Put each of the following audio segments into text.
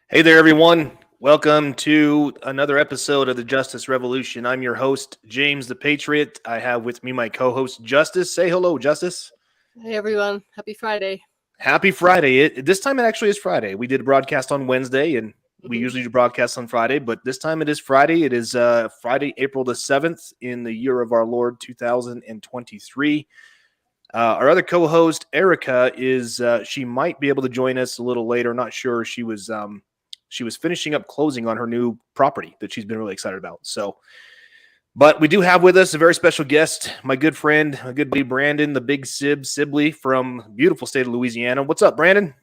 Hey there, everyone. Welcome to another episode of the Justice Revolution. I'm your host, James the Patriot. I have with me my co host, Justice. Say hello, Justice. Hey everyone, happy Friday. Happy Friday. This time it actually is Friday. We did a broadcast on Wednesday, and we hmm usually do broadcasts on Friday, but this time it is Friday. It is Friday, April the 7th in the year of our Lord 2023. Our other co host, Erica, she might be able to join us a little later. Not sure. She was finishing up closing on her new property that she's been really excited about. So, but we do have with us a very special guest, my good friend, my good buddy Brandon, the Big Sib Sibley from beautiful state of Louisiana. What's up, Brandon?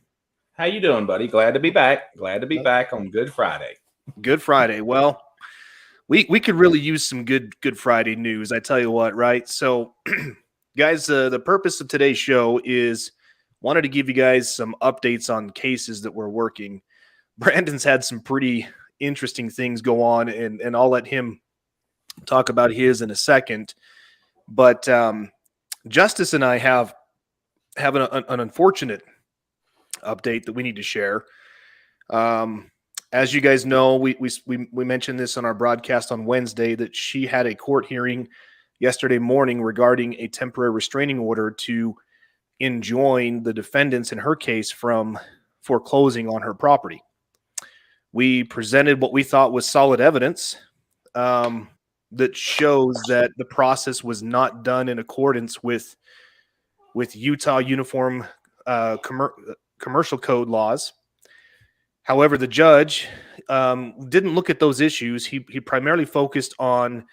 How you doing, buddy? Glad to be back. Glad to be back on Good Friday. Good Friday. Well, we could really use some Good Friday news. I tell you what, right? So, guys, the purpose of today's show is wanted to give you guys some updates on cases that we're working. Brandon's had some pretty interesting things go on, and I'll let him talk about his in a second. But Justice and I have an unfortunate update that we need to share. As you guys know, we mentioned this on our broadcast on Wednesday that she had a court hearing yesterday morning regarding a temporary restraining order to enjoin the defendants in her case from foreclosing on her property. We presented what we thought was solid evidence that shows that the process was not done in accordance with Utah Uniform Commercial Code laws. However, the judge didn't look at those issues. He primarily focused on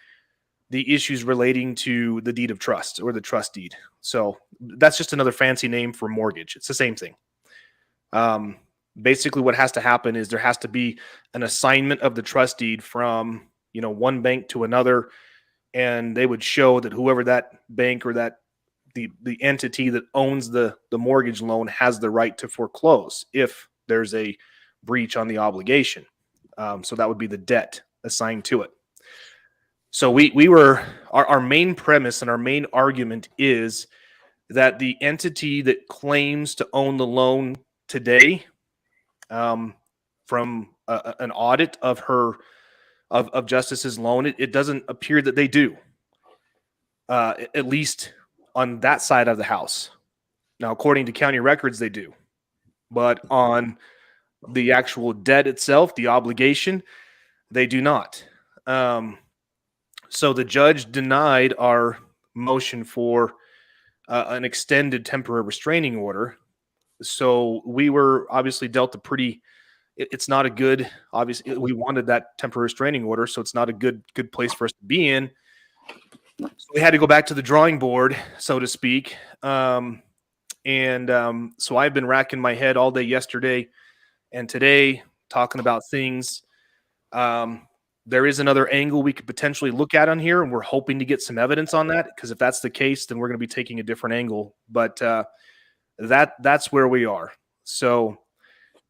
the issues relating to the deed of trust or the trust deed. So that's just another fancy name for mortgage. It's the same thing. Basically, what has to happen is there has to be an assignment of the trust deed from one bank to another, and they would show that whoever that bank or that the entity that owns the mortgage loan has the right to foreclose if there's a breach on the obligation. So that would be the debt assigned to it. So our main premise and our main argument is that the entity that claims to own the loan today, from an audit of Justice's loan, it doesn't appear that they do, at least on that side of the house. Now, according to county records, they do, but on the actual debt itself, the obligation, they do not. So the judge denied our motion for an extended temporary restraining order. So we were obviously dealt a pretty. It's not a good. Obviously, we wanted that temporary restraining order, so it's not a good place for us to be in. So we had to go back to the drawing board, so to speak. So I've been racking my head all day yesterday and today talking about things. There is another angle we could potentially look at on here, and we're hoping to get some evidence on that, because if that's the case, then we're going to be taking a different angle. But that's where we are. So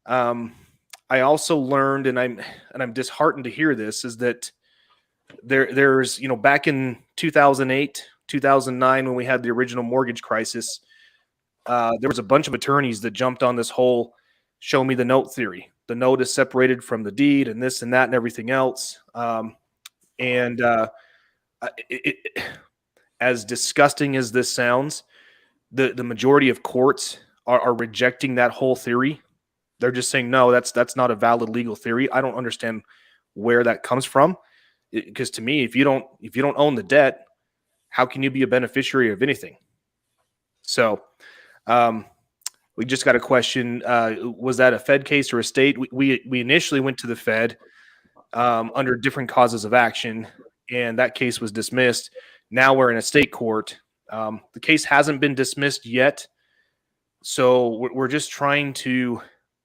I also learned, and I'm disheartened to hear this, is that there's back in 2008, 2009, when we had the original mortgage crisis, there was a bunch of attorneys that jumped on this whole show me the note theory. The note is separated from the deed and this and that and everything else. As disgusting as this sounds, the majority of courts are rejecting that whole theory. They're just saying, no, that's not a valid legal theory. I don't understand where that comes from. Because to me, if you don't own the debt, how can you be a beneficiary of anything? So we just got a question. Was that a Fed case or a state? We initially went to the Fed under different causes of action, and that case was dismissed. Now we're in a state court. The case hasn't been dismissed yet, so we're just trying to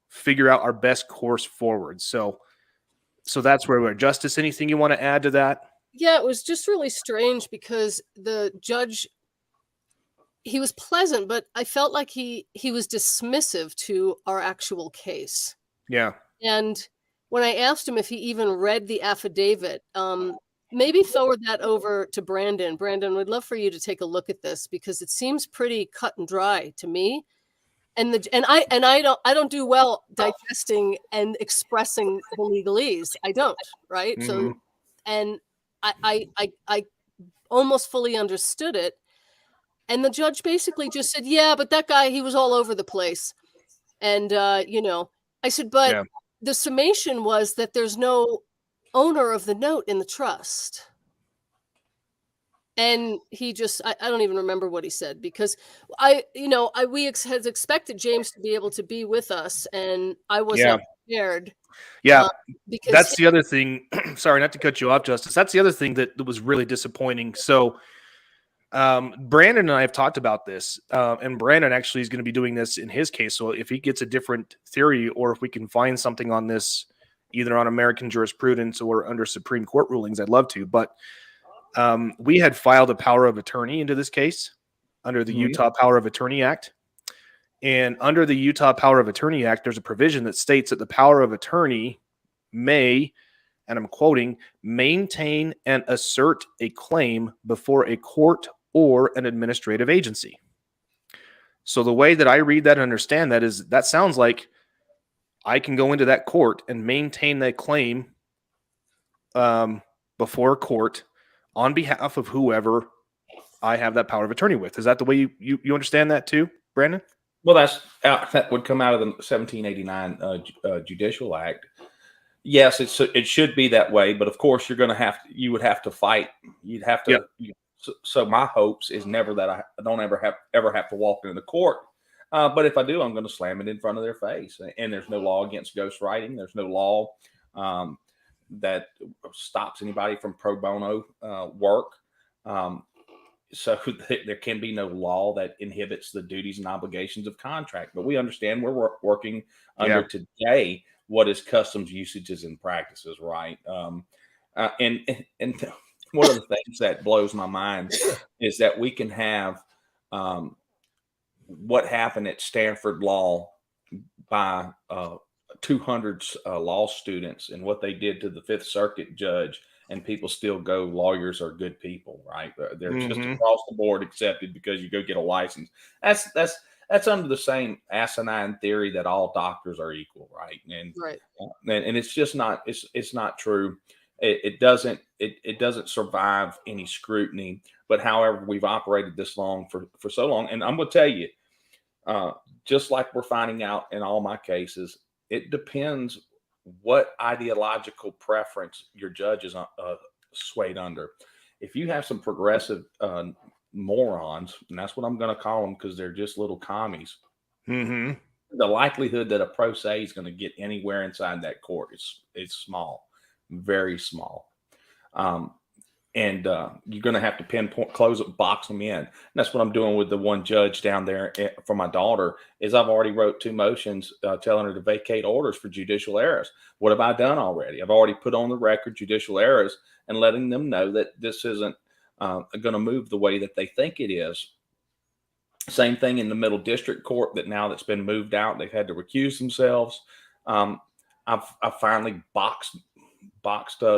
figure out our best course forward. So that's where we're. Justice, anything you want to add to that? Yeah, it was just really strange because the judge, he was pleasant, but I felt like he was dismissive to our actual case. Yeah. And when I asked him if he even read the affidavit, maybe forward that over to Brandon. Brandon, we'd love for you to take a look at this because it seems pretty cut and dry to me. I don't do well digesting and expressing the legalese. I don't, right? So, and I almost fully understood it. And the judge basically just said, yeah, but that guy, he was all over the place. And, I said, but Yeah. the summation was that there's no owner of the note in the trust. And he just, I don't even remember what he said, because we had expected James to be able to be with us, and I was Yeah. not prepared. Yeah. Because That's the other thing. Sorry, not to cut you off, Justice. That's the other thing that was really disappointing. So, Brandon and I have talked about this, and Brandon actually is going to be doing this in his case. So if he gets a different theory, or if we can find something on this, either on American jurisprudence or under Supreme Court rulings, I'd love to. But we had filed a power of attorney into this case under the Utah Power of Attorney Act. And under the Utah Power of Attorney Act, there's a provision that states that the power of attorney may, and I'm quoting, maintain and assert a claim before a court or an administrative agency. So the way that I read that and understand that is, that sounds like I can go into that court and maintain that claim before a court on behalf of whoever I have that power of attorney with. Is that the way you understand that too, Brandon? Well, that would come out of the 1789 Judicial Act. Yes, it should be that way, but of course you would have to fight. You'd have to. Yep. So my hopes is never that I don't ever have to walk into the court. But if I do, I'm going to slam it in front of their face. And there's no law against ghostwriting. There's no law that stops anybody from pro bono work. So there can be no law that inhibits the duties and obligations of contract. But we understand we're working under today what is customs, usages, and practices, right? And one of the things that blows my mind is that we can have what happened at Stanford Law by 200 law students and what they did to the Fifth Circuit judge, and people still go, lawyers are good people, right? They're just across the board accepted because you go get a license. That's under the same asinine theory that all doctors are equal, right? And it's just not. It's not true. It doesn't survive any scrutiny. But however, we've operated this long for so long, and I'm going to tell you, just like we're finding out in all my cases, it depends what ideological preference your judge is swayed under. If you have some progressive morons, and that's what I'm going to call them because they're just little commies, the likelihood that a pro se is going to get anywhere inside that court is small, very small. And you're going to have to pinpoint, close it, box them in. And that's what I'm doing with the one judge down there for my daughter. Is I've already wrote 2 motions telling her to vacate orders for judicial errors. What have I done already? I've already put on the record judicial errors and letting them know that this isn't going to move the way that they think it is. Same thing in the Middle District Court that's been moved out. They've had to recuse themselves. I've finally boxed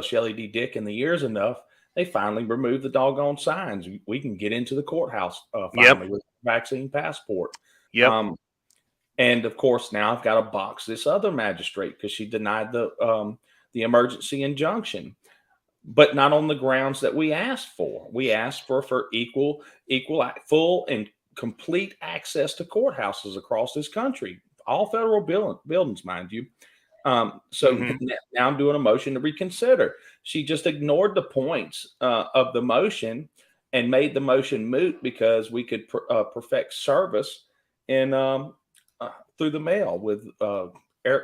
Shelley D. Dick in the ears enough. They finally removed the doggone signs. We can get into the courthouse finally with vaccine passport. And of course, now I've got to box this other magistrate because she denied the emergency injunction, but not on the grounds that we asked for. We asked for equal, full, and complete access to courthouses across this country, all federal buildings, mind you. So now I'm doing a motion to reconsider. She just ignored the points of the motion and made the motion moot because we could perfect service in through the mail with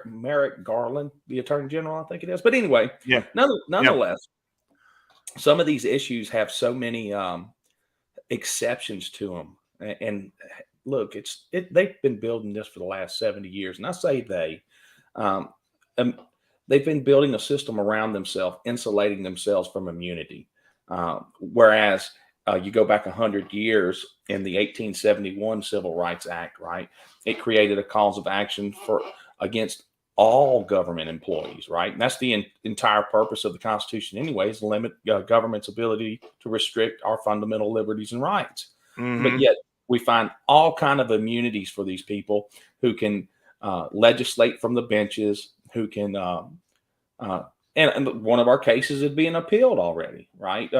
Merrick Garland, the Attorney General, I think it is. But anyway, nonetheless, some of these issues have so many exceptions to them. And look, they've been building this for the last 70 years, and I say they've been building a system around themselves, insulating themselves from immunity. Whereas you go back 100 years in the 1871 Civil Rights Act, right? It created a cause of action against all government employees, right? And that's the entire purpose of the Constitution anyway, is to limit government's ability to restrict our fundamental liberties and rights. But yet We find all kind of immunities for these people who can legislate from the benches, who can, and one of our cases is being appealed already, right?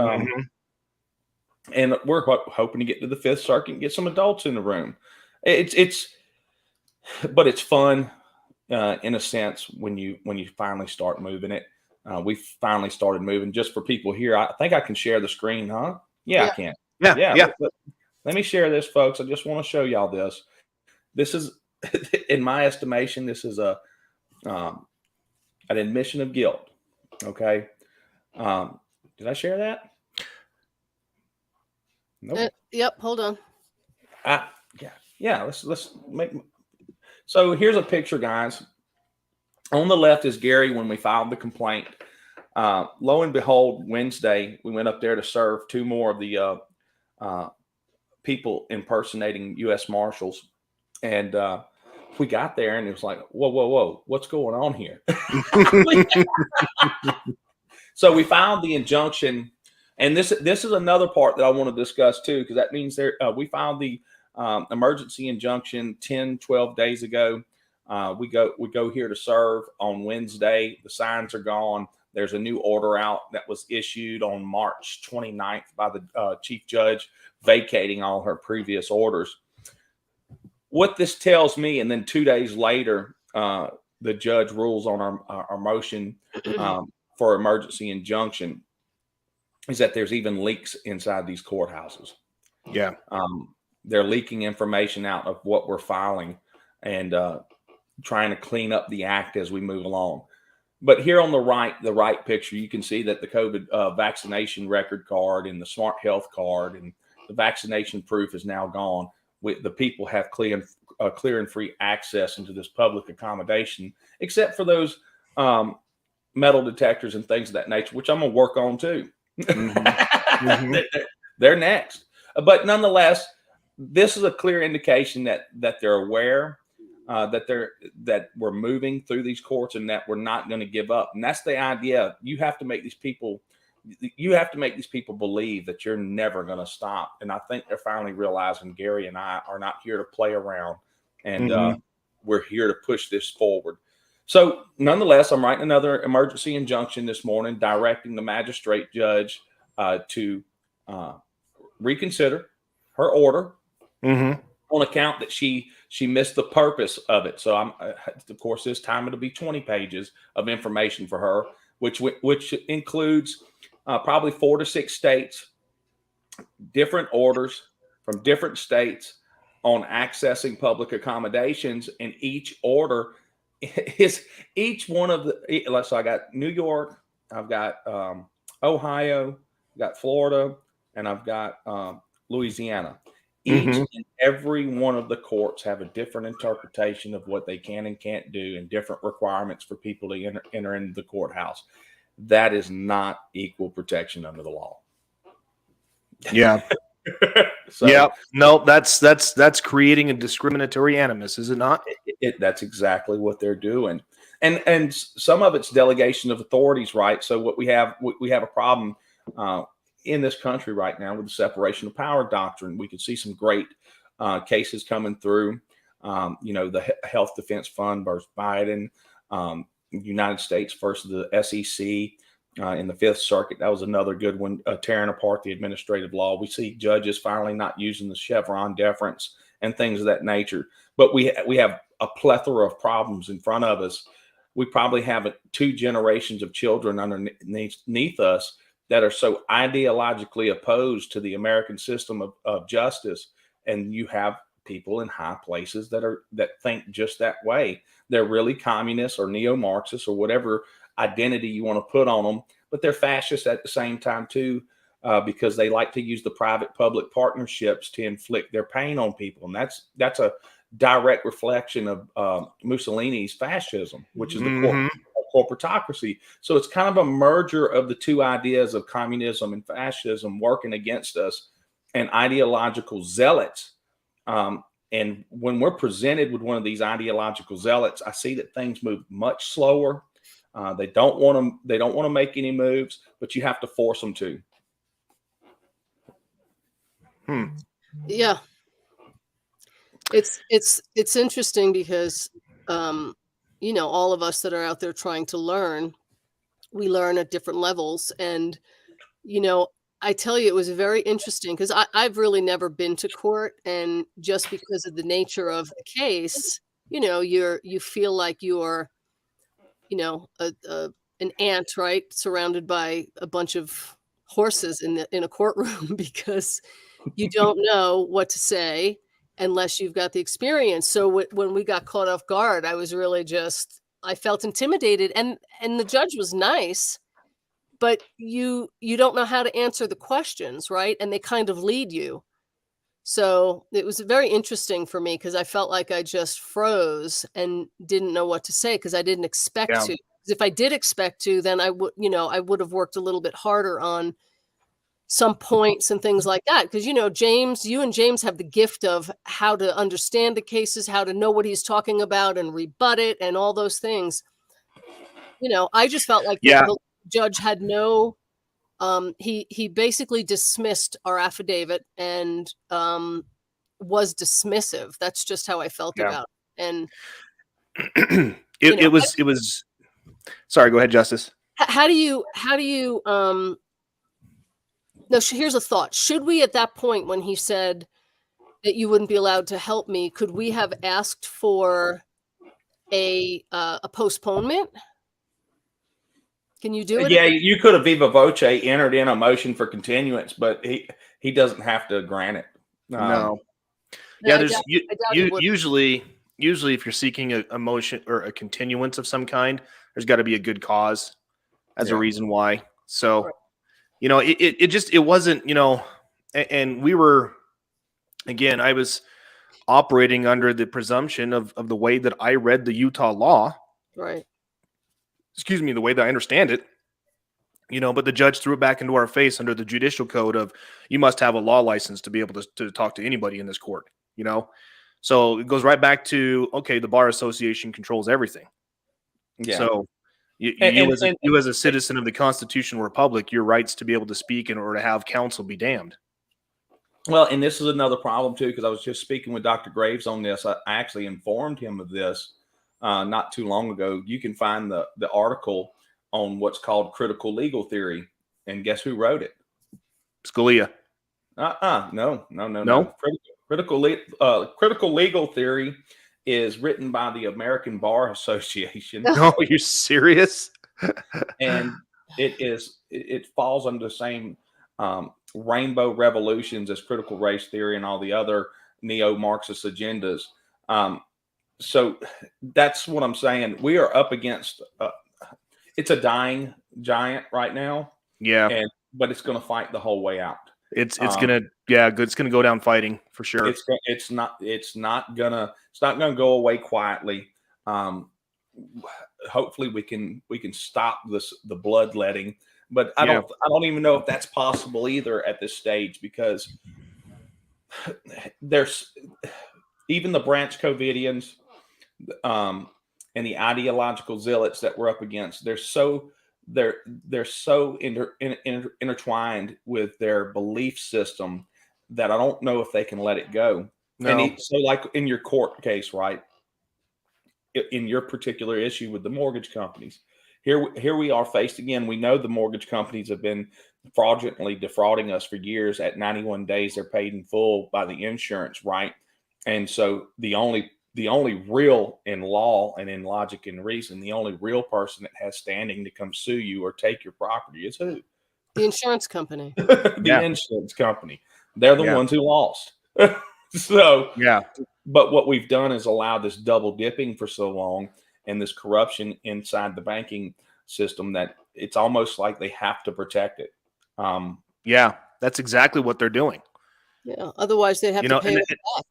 And we're hoping to get to the Fifth Circuit and get some adults in the room. But it's fun in a sense when you finally start moving it. We finally started moving. Just for people here, I think I can share the screen, huh? Yeah. I can. Yeah. Let me share this, folks. I just want to show y'all this. This is, in my estimation, this is an admission of guilt. Okay. Did I share that? Nope. Yep. Hold on. Yeah. Let's make. So here's a picture, guys. On the left is Gary when we filed the complaint. Lo and behold, Wednesday we went up there to serve 2 more of the people impersonating U.S. Marshals, and we got there and it was like, whoa, what's going on here? So we filed the injunction, and this is another part that I want to discuss too, because that means we filed the emergency injunction 10, 12 days ago. We go here to serve on Wednesday. The signs are gone. There's a new order out that was issued on March 29th by the chief judge, vacating all her previous orders. What this tells me, and then 2 days later, the judge rules on our motion for emergency injunction, is that there's even leaks inside these courthouses. Yeah. They're leaking information out of what we're filing and trying to clean up the act as we move along. But here on the right picture, you can see that the COVID vaccination record card and the Smart Health card and the vaccination proof is now gone. The people have clear and free access into this public accommodation, except for those metal detectors and things of that nature, which I'm going to work on too. They're next. But nonetheless, this is a clear indication that they're aware, that we're moving through these courts and that we're not going to give up. And that's the idea. You have to make these people believe that you're never going to stop. And I think they're finally realizing Gary and I are not here to play around, and we're here to push this forward. So nonetheless, I'm writing another emergency injunction this morning, directing the magistrate judge to reconsider her order on account that she missed the purpose of it. So of course, this time it'll be 20 pages of information for her, which includes probably 4 to 6 states, different orders from different states on accessing public accommodations, and each order is each one of the. So I got New York, I've got Ohio, I've got Florida, and I've got Louisiana. Each and every one of the courts have a different interpretation of what they can and can't do, and different requirements for people to enter into the courthouse. That is not equal protection under the law. Yeah. So, yeah. No, that's creating a discriminatory animus, is it not? That's exactly what they're doing. And some of it's delegation of authorities, right? So what we have a problem in this country right now with the separation of power doctrine. We could see some great cases coming through. The Health Defense Fund versus Biden, United States versus the SEC in the Fifth Circuit. That was another good one, tearing apart the administrative law. We see judges finally not using the Chevron deference and things of that nature. But we have a plethora of problems in front of us. We probably have 2 generations of children underneath us that are so ideologically opposed to the American system of justice. And you have people in high places that think just that way. They're really communists or neo-Marxists or whatever identity you want to put on them, but they're fascists at the same time too, because they like to use the private-public partnerships to inflict their pain on people. And that's a direct reflection of Mussolini's fascism, which is the corporatocracy. So it's kind of a merger of the 2 ideas of communism and fascism working against us, and ideological zealots. And when we're presented with one of these ideological zealots, I see that things move much slower. They don't want to make any moves, but you have to force them to. Yeah. It's interesting because, all of us that are out there trying to learn, we learn at different levels. And, I tell you, it was very interesting because I've really never been to court. And just because of the nature of the case, you feel like you're, an ant, right? Surrounded by a bunch of horses in a courtroom because you don't know what to say unless you've got the experience. So when we got caught off guard, I was really I felt intimidated, and the judge was nice, but you don't know how to answer the questions, right? And they kind of lead you. So it was very interesting for me because I felt like I just froze and didn't know what to say because I didn't expect Yeah. to. 'Cause if I did expect to, then I would have worked a little bit harder on some points and things like that. Because, James, you and James have the gift of how to understand the cases, how to know what he's talking about and rebut it and all those things. I just felt like Yeah. the judge had no, he basically dismissed our affidavit and was dismissive. That's just how I felt Yeah. about it. And, It was, sorry, go ahead, Justice. how do you, no, here's a thought. Should we, at that point, when he said that you wouldn't be allowed to help me, could we have asked for a postponement? Can you do it? Yeah, you could have viva voce entered in a motion for continuance, but he doesn't have to grant it. No. No, Yeah, I there's doubt he would. usually if you're seeking a motion or a continuance of some kind, there's got to be a good cause as a Yeah. reason why. So, Right. it wasn't, and we were, again, I was operating under the presumption of the way that I read the Utah law, Right. excuse me, the way that I understand it, but the judge threw it back into our face under the judicial code of you must have a law license to be able to talk to anybody in this court, So it goes right back to, okay, the Bar Association controls everything. Yeah. So And you as a citizen of the constitutional republic, your rights to be able to speak and or to have counsel be damned. well, and this is another problem too, because I was just speaking with Dr. Graves on this. I actually informed him of this not too long ago. You can find the article on what's called critical legal theory, and guess who wrote it? Scalia. No. No? Critical legal theory is written by the American Bar Association. No, you're serious? And it falls under the same rainbow revolutions as critical race theory and all the other neo-Marxist agendas. So that's what I'm saying. We are up against it's a dying giant right now. Yeah. But it's going to fight the whole way out. It's gonna go down fighting for sure. It's not gonna go away quietly. Hopefully we can stop the bloodletting, but I don't even know if that's possible either at this stage, because there's even the Branch Covidians and the ideological zealots that we're up against. They're so intertwined with their belief system that I don't know if they can let it go. No. So like in your court case, right? In your particular issue with the mortgage companies, here we are faced again. We know the mortgage companies have been fraudulently defrauding us for years. At 91 days, they're paid in full by the insurance, right? And so the only real, in law and in logic and reason, the only real person that has standing to come sue you or take your property is who? The insurance company. Insurance company. They're the ones who lost. So yeah. But what we've done is allow this double dipping for so long and this corruption inside the banking system that it's almost like they have to protect it. Yeah, that's exactly what they're doing. Yeah. Otherwise, they'd have to pay it back.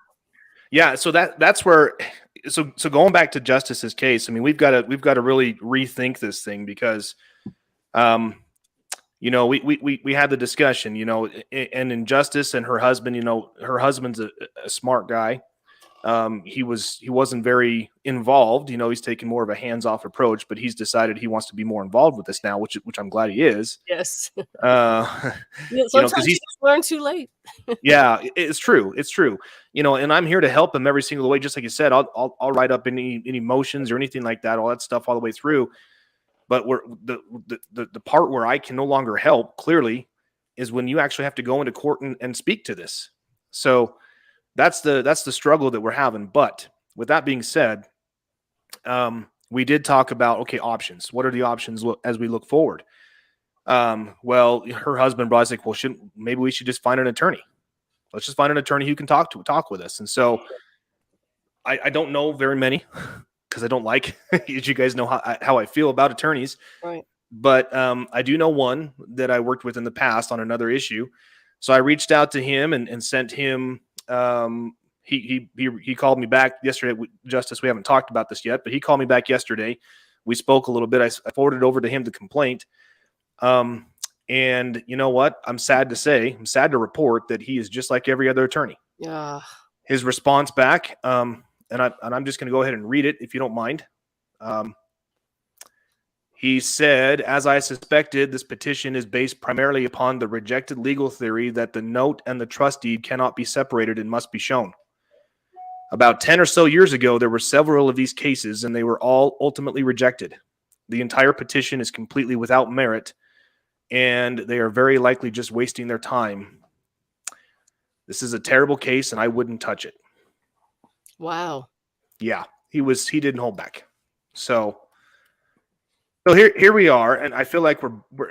Yeah. So that's where. So going back to Justice's case, I mean, we've got to really rethink this thing because, we had the discussion, and in Justice and her husband, her husband's a smart guy. He wasn't very involved. You know, he's taking more of a hands-off approach, but he's decided he wants to be more involved with this now, which I'm glad he is. Yes. Yeah, Yeah, sometimes you just learn too late. Yeah, it's true. It's true. You know, and I'm here to help him every single way. Just like you said, I'll write up any motions or anything like that, all that stuff all the way through. But the part where I can no longer help clearly is when you actually have to go into court and speak to this. So that's the struggle that we're having. But with that being said, we did talk about, okay, options. What are the options as we look forward? Well, her husband brought us like, well, maybe we should just find an attorney. Let's just find an attorney who can talk with us. And so I don't know very many because I don't like, as you guys know how I feel about attorneys. Right. But I do know one that I worked with in the past on another issue. So I reached out to him and sent him. He called me back yesterday. Justice, we haven't talked about this yet, but he called me back yesterday. We spoke a little bit. I forwarded over to him the complaint. And you know what? I'm sad to report that he is just like every other attorney. Yeah. His response back, and I'm just going to go ahead and read it if you don't mind. He said, as I suspected, this petition is based primarily upon the rejected legal theory that the note and the trust deed cannot be separated and must be shown. About 10 or so years ago, there were several of these cases, and they were all ultimately rejected. The entire petition is completely without merit, and they are very likely just wasting their time. This is a terrible case, and I wouldn't touch it. Wow. Yeah, he didn't hold back. So here we are, and I feel like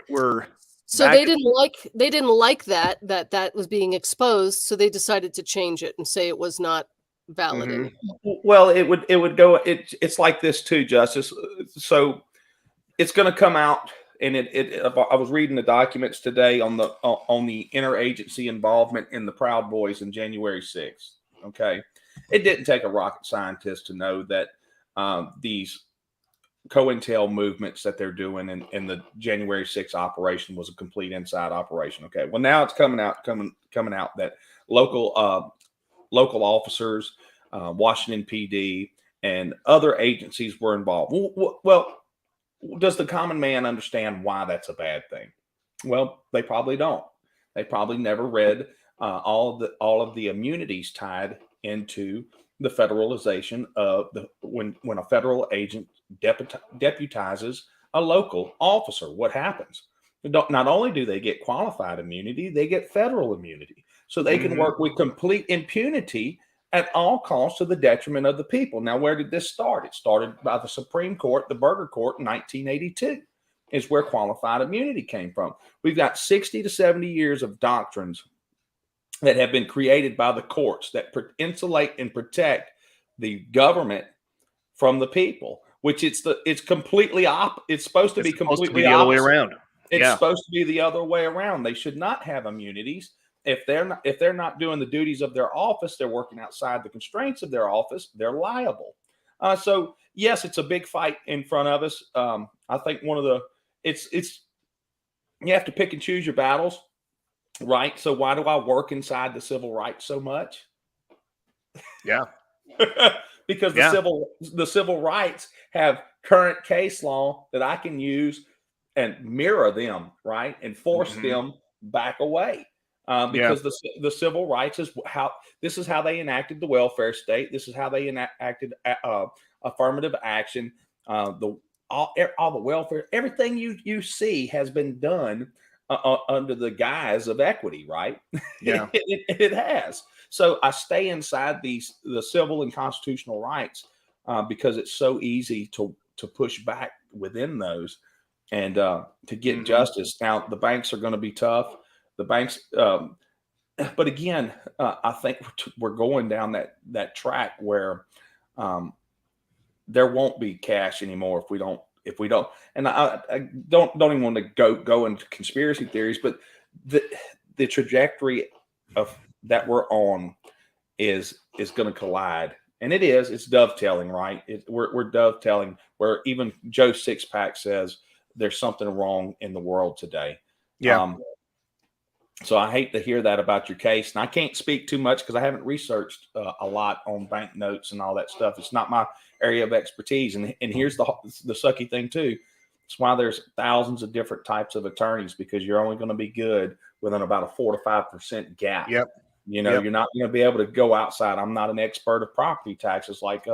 we're so they didn't like that was being exposed, so they decided to change it and say it was not valid anymore. Well, it would go. It's like this too, Justice. So it's going to come out. And I was reading the documents today on the interagency involvement in the Proud Boys in January 6th. Okay, it didn't take a rocket scientist to know that these COINTEL movements that they're doing in the January 6th operation was a complete inside operation. Okay, well now it's coming out that local officers, Washington PD, and other agencies were involved. Well. Does the common man understand why that's a bad thing? Well, they probably don't. They probably never read all of the immunities tied into the federalization of when a federal agent deputizes a local officer. What happens? Not only do they get qualified immunity, they get federal immunity, so they can work with complete impunity at all costs to the detriment of the people. Now, where did this start? It started by the Supreme Court, the Burger Court in 1982 is where qualified immunity came from. We've got 60 to 70 years of doctrines that have been created by the courts that insulate and protect the government from the people, which it's completely it's supposed to be completely the other way around. It's supposed to be the other way around. They should not have immunities. If they're not doing the duties of their office, they're working outside the constraints of their office, they're liable. So yes, it's a big fight in front of us. I think it's you have to pick and choose your battles, right? So why do I work inside the civil rights so much? Yeah. Because the civil rights have current case law that I can use and mirror them, right? And force them back away. Because the civil rights is how they enacted the welfare state. This is how they enacted affirmative action. All the welfare, everything you see has been done under the guise of equity, right? Yeah, it has. So I stay inside the civil and constitutional rights because it's so easy to push back within those and to get justice. Now the banks are going to be tough. The banks, but again, I think we're going down that track where there won't be cash anymore if we don't. And I don't even want to go into conspiracy theories, but the trajectory of that we're on is going to collide, and it's dovetailing, right? We're dovetailing where even Joe Sixpack says there's something wrong in the world today. Yeah. So I hate to hear that about your case, and I can't speak too much because I haven't researched a lot on banknotes and all that stuff. It's not my area of expertise. And here's the sucky thing too. It's why there's thousands of different types of attorneys, because you're only going to be good within about a 4 to 5% gap. Yep. You know, you're not going to be able to go outside. I'm not an expert of property taxes like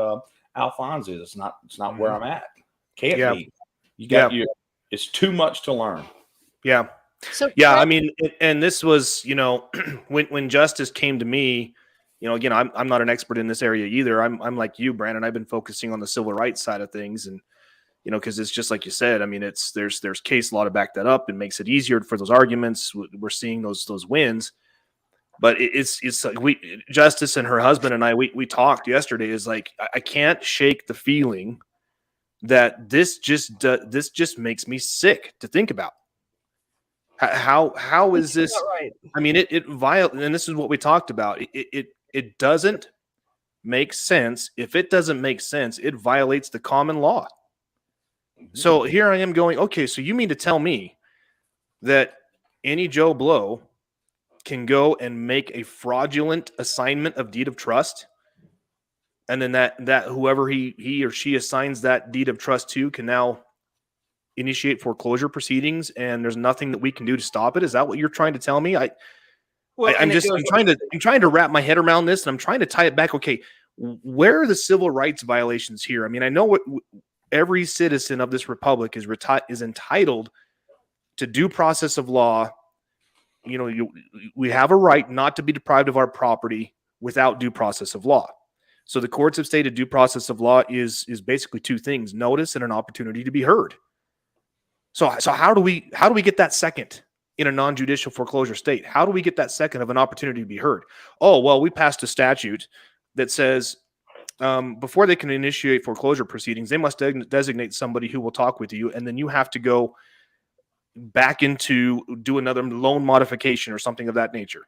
Alphonse is. It's not where I'm at. Can't be. You got it's too much to learn. Yeah. So I mean, and this was, you know, when justice came to me, you know, again, I'm not an expert in this area either. I'm like you, Brandon. I've been focusing on the civil rights side of things, and you know, because it's just like you said. I mean, there's case law to back that up and makes it easier for those arguments. We're seeing those wins, but it's like Justice and her husband and I we talked yesterday. Is like I can't shake the feeling that this just makes me sick to think about. How is this? right. I mean, it and this is what we talked about. It doesn't make sense. If it doesn't make sense, it violates the common law. So here I am going, okay, so you mean to tell me that any Joe Blow can go and make a fraudulent assignment of deed of trust, and then that whoever he or she assigns that deed of trust to can now initiate foreclosure proceedings, and there's nothing that we can do to stop it? Is that what you're trying to tell me? I'm trying to wrap my head around this, and I'm trying to tie it back. Okay, where are the civil rights violations here? I mean, I know what every citizen of this republic is entitled to due process of law. You know, we have a right not to be deprived of our property without due process of law. So the courts have stated due process of law is basically two things: notice and an opportunity to be heard. So how do we get that second in a non-judicial foreclosure state? How do we get that second of an opportunity to be heard? Oh, well, we passed a statute that says before they can initiate foreclosure proceedings, they must designate somebody who will talk with you, and then you have to go back into do another loan modification or something of that nature.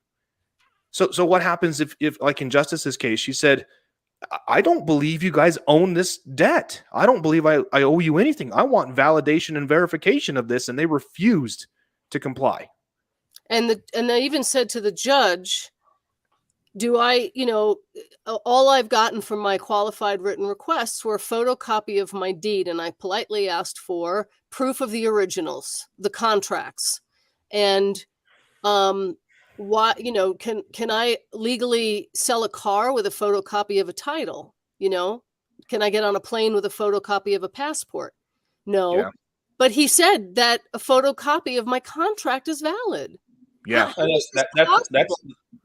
So what happens if like in Justice's case, she said, I don't believe you guys own this debt. I don't believe I owe you anything. I want validation and verification of this, and they refused to comply. And they even said to the judge, do I, you know, all I've gotten from my qualified written requests were a photocopy of my deed, and I politely asked for proof of the originals, the contracts, and why, you know, can I legally sell a car with a photocopy of a title? You know, can I get on a plane with a photocopy of a passport? No. Yeah. But he said that a photocopy of my contract is valid. Yeah.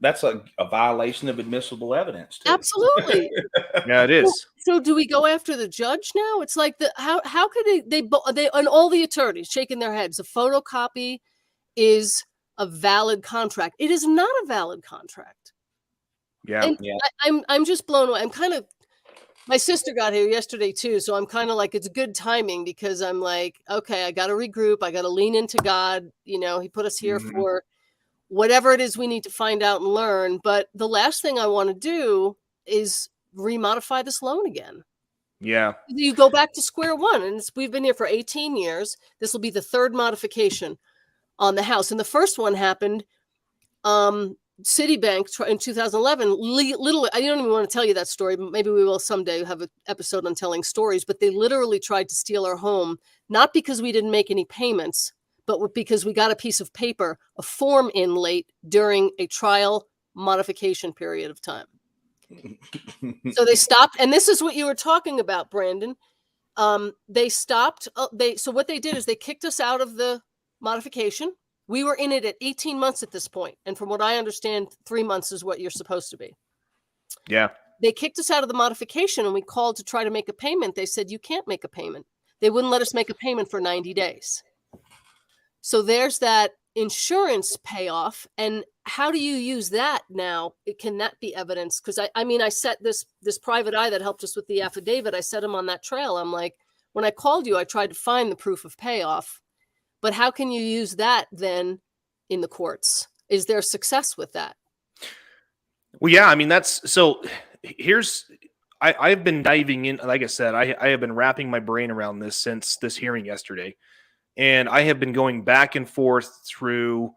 That's a violation of admissible evidence too. Absolutely. Yeah, it is. So do we go after the judge now? It's like how could they and all the attorneys shaking their heads. A photocopy is a valid contract. It is not a valid contract. Yeah. And I'm just blown away. I'm kind of, my sister got here yesterday too, so I'm kind of like, it's good timing, because I'm like, okay, I got to regroup. I got to lean into God. You know, he put us here for whatever it is we need to find out and learn. But the last thing I want to do is remodify this loan again. Yeah. You go back to square one, and we've been here for 18 years. This will be the third modification on the house. And the first one happened, Citibank in 2011. Literally, I don't even want to tell you that story. Maybe we will someday have an episode on telling stories, but they literally tried to steal our home, not because we didn't make any payments, but because we got a piece of paper, a form in late during a trial modification period of time. So they stopped. And this is what you were talking about, Brandon. They stopped. So what they did is they kicked us out of the modification. We were in it at 18 months at this point. And from what I understand, 3 months is what you're supposed to be. Yeah. They kicked us out of the modification, and we called to try to make a payment. They said, you can't make a payment. They wouldn't let us make a payment for 90 days. So there's that insurance payoff. And how do you use that now? Can that be evidence? Because I set this private eye that helped us with the affidavit. I set him on that trail. I'm like, when I called you, I tried to find the proof of payoff. But how can you use that then in the courts? Is there success with that? Well, yeah, I mean, I've been diving in, like I said, I have been wrapping my brain around this since this hearing yesterday. And I have been going back and forth through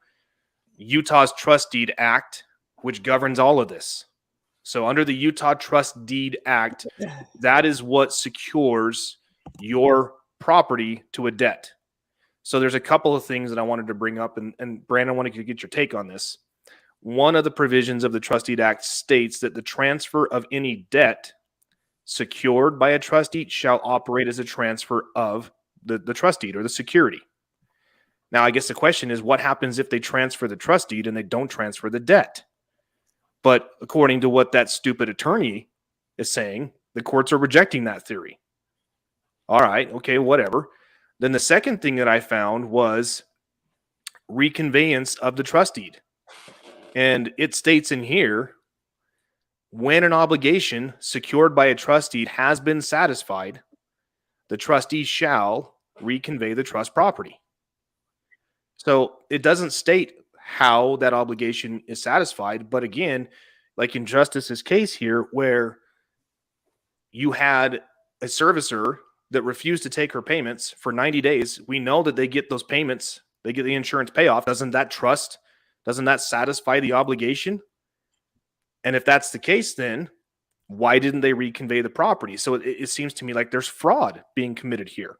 Utah's Trust Deed Act, which governs all of this. So under the Utah Trust Deed Act, that is what secures your property to a debt. So there's a couple of things that I wanted to bring up, and Brandon, I wanted to get your take on this. One of the provisions of the Trust Deed Act states that the transfer of any debt secured by a trust deed shall operate as a transfer of the trust deed or the security. Now, I guess the question is, what happens if they transfer the trust deed and they don't transfer the debt? But according to what that stupid attorney is saying, the courts are rejecting that theory. All right, okay, whatever. Then the second thing that I found was reconveyance of the trust deed. And it states in here, when an obligation secured by a trust deed has been satisfied, the trustee shall reconvey the trust property. So it doesn't state how that obligation is satisfied. But again, like in Justice's case here, where you had a servicer that refused to take her payments for 90 days, we know that they get those payments, they get the insurance payoff. Doesn't that satisfy the obligation? And if that's the case, then why didn't they reconvey the property? So it seems to me like there's fraud being committed here.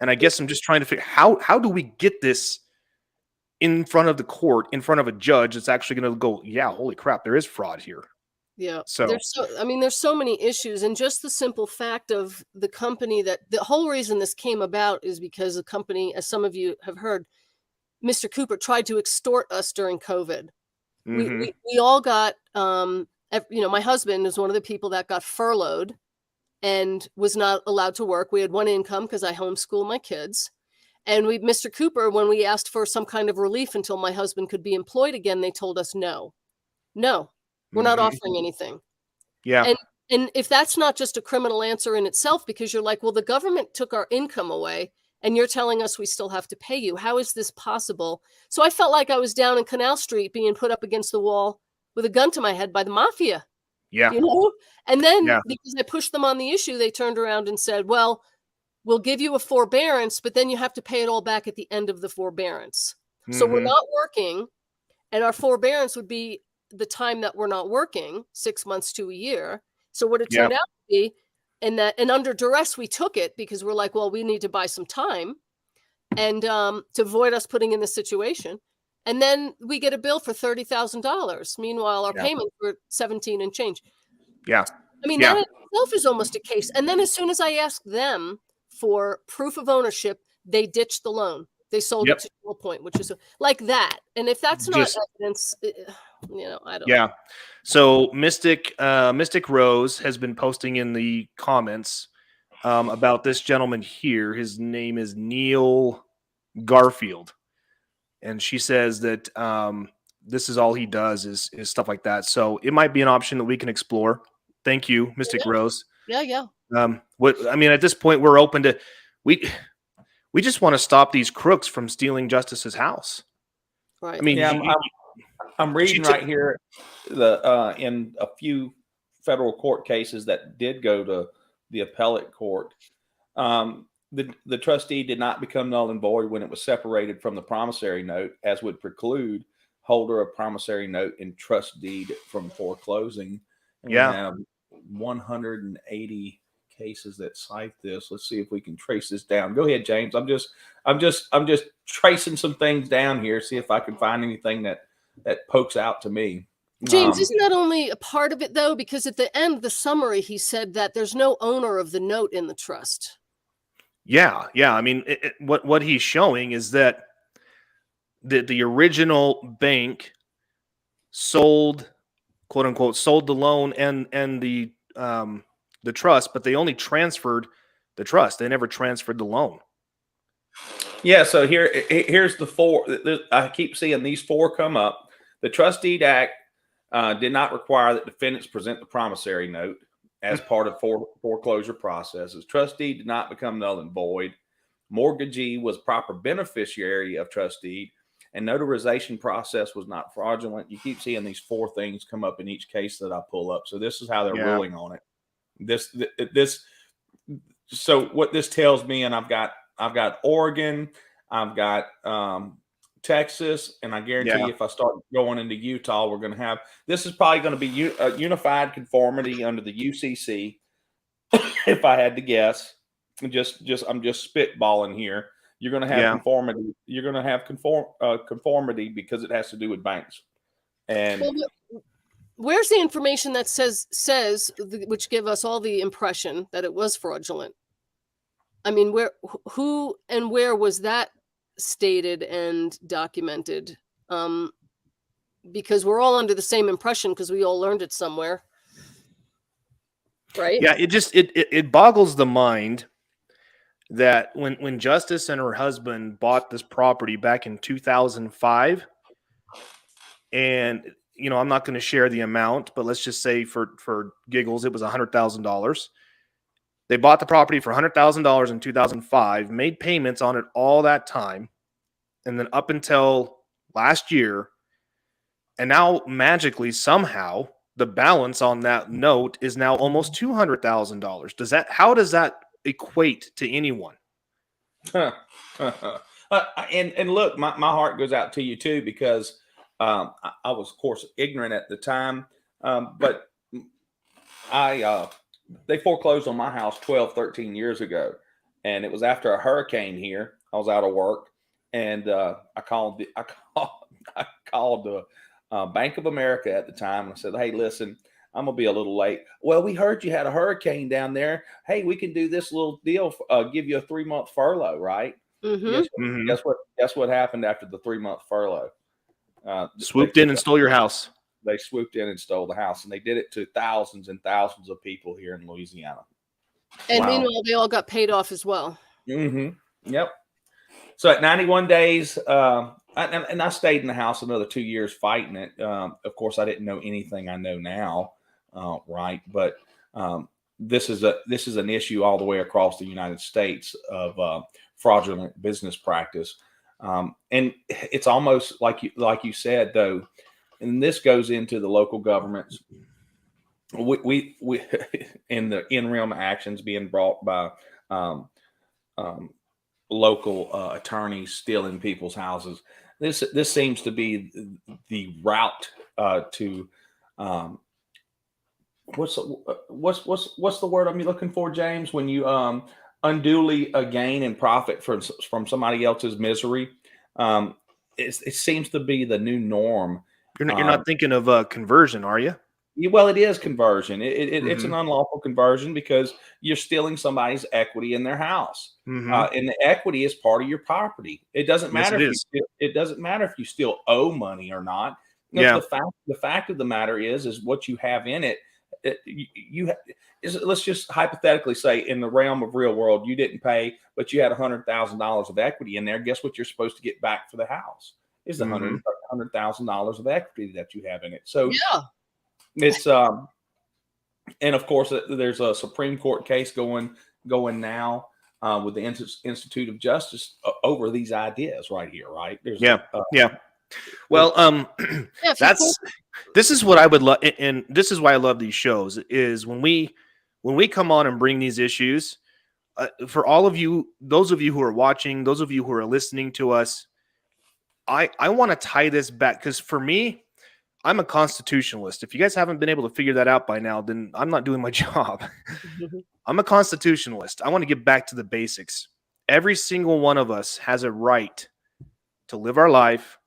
And I guess I'm just trying to figure how do we get this in front of the court, in front of a judge that's actually going to go, yeah, holy crap, there is fraud here. Yeah. So there's so many issues. And just the simple fact of the company, that the whole reason this came about is because the company, as some of you have heard, Mr. Cooper tried to extort us during COVID. mm-hmm. We all got, my husband is one of the people that got furloughed and was not allowed to work. We had one income because I homeschool my kids. And Mr. Cooper, when we asked for some kind of relief until my husband could be employed again, they told us no, we're not offering anything. Yeah. And if that's not just a criminal answer in itself, because you're like, well, the government took our income away and you're telling us we still have to pay you. How is this possible? So I felt like I was down in Canal Street being put up against the wall with a gun to my head by the mafia. Yeah. And then because I pushed them on the issue, they turned around and said, well, we'll give you a forbearance, but then you have to pay it all back at the end of the forbearance. Mm-hmm. So we're not working, and our forbearance would be the time that we're not working, 6 months to a year. So what it turned out to be, and under duress, we took it because we're like, well, we need to buy some time and to avoid us putting in this situation. And then we get a bill for $30,000. Meanwhile, our payments were 17 and change. Yeah. I mean, that in itself is almost a case. And then as soon as I asked them for proof of ownership, they ditched the loan. They sold it to Dual Point, which is like that. And if that's not evidence, I don't know. So Mystic Rose has been posting in the comments about this gentleman here. His name is Neil Garfield. And she says that this is all he does is stuff like that. So it might be an option that we can explore. Thank you, Mystic Rose. Yeah. At this point, we're open to we just want to stop these crooks from stealing Justice's house. Right. I mean, I'm reading right here in a few federal court cases that did go to the appellate court. The trustee did not become null and void when it was separated from the promissory note, as would preclude holder of promissory note and trust deed from foreclosing. And we have 180 cases that cite this. Let's see if we can trace this down. Go ahead, James. I'm just tracing some things down here. See if I can find anything that pokes out to me. James, isn't that only a part of it though? Because at the end, the summary, he said that there's no owner of the note in the trust. Yeah. I mean, what he's showing is that the original bank sold, quote unquote, sold the loan and the trust, but they only transferred the trust. They never transferred the loan. Yeah. So here's the four. I keep seeing these four come up. The Trust Deed Act did not require that defendants present the promissory note as part of foreclosure processes. Trust deed did not become null and void. Mortgagee was proper beneficiary of trust deed, and notarization process was not fraudulent. You keep seeing these four things come up in each case that I pull up. So this is how they're ruling on it. So what this tells me, and I've got Oregon, I've got Texas, and I guarantee Yeah. you, if I start going into Utah, we're going to have this is probably going to be unified conformity under the UCC. If I had to guess, I'm just spitballing here. You're going to have Yeah. conformity. You're going to have conformity because it has to do with banks. And Well, where's the information that says which give us all the impression that it was fraudulent? I mean, who and where was that stated and documented? Because we're all under the same impression because we all learned it somewhere, right? Yeah, it boggles the mind that when Justice and her husband bought this property back in 2005, and I'm not going to share the amount, but let's just say for giggles, it was $100,000. They bought the property for $100,000 in 2005, made payments on it all that time, and then up until last year, and now magically somehow the balance on that note is now almost $200,000. How does that equate to anyone? and look, my heart goes out to you too, because I was, of course, ignorant at the time, but they foreclosed on my house 12, 13 years ago, and it was after a hurricane here. I was out of work, and I called the Bank of America at the time, and I said, "Hey, listen, I'm gonna be a little late." "Well, we heard you had a hurricane down there. Hey, we can do this little deal, give you a 3-month furlough, right?" Mm-hmm. Guess what happened after the 3-month furlough? Swooped in and stole your house. They swooped in and stole the house, and they did it to thousands and thousands of people here in Louisiana. And meanwhile, they all got paid off as well. Mm-hmm. Yep. So at 91 days, and I stayed in the house another 2 years fighting it. Of course, I didn't know anything I know now, right? But this is an issue all the way across the United States of fraudulent business practice, and it's almost like you said, though, and this goes into the local governments. We in the in-realm actions being brought by local attorneys stealing people's houses. This seems to be the route to what's the word I'm looking for, James? When you unduly gain and profit from somebody else's misery, it seems to be the new norm. You're not thinking of conversion, are you? Well, it is conversion. It's an unlawful conversion because you're stealing somebody's equity in their house, and the equity is part of your property. It doesn't matter it doesn't matter if you still owe money or not. Yeah. The fact of the matter is what you have in it. Let's just hypothetically say, in the realm of real world, you didn't pay, but you had $100,000 of equity in there. Guess what you're supposed to get back for the house is the $100,000 of equity that you have in it. So yeah. It's and of course there's a Supreme Court case going now with the Institute of Justice over these ideas right here, right? There's Well, this is what I would love, and this is why I love these shows. Is when we come on and bring these issues for all of you, those of you who are watching, those of you who are listening to us. I want to tie this back because for me, I'm a constitutionalist. If you guys haven't been able to figure that out by now, then I'm not doing my job. I'm a constitutionalist. I want to get back to the basics. Every single one of us has a right to live our life.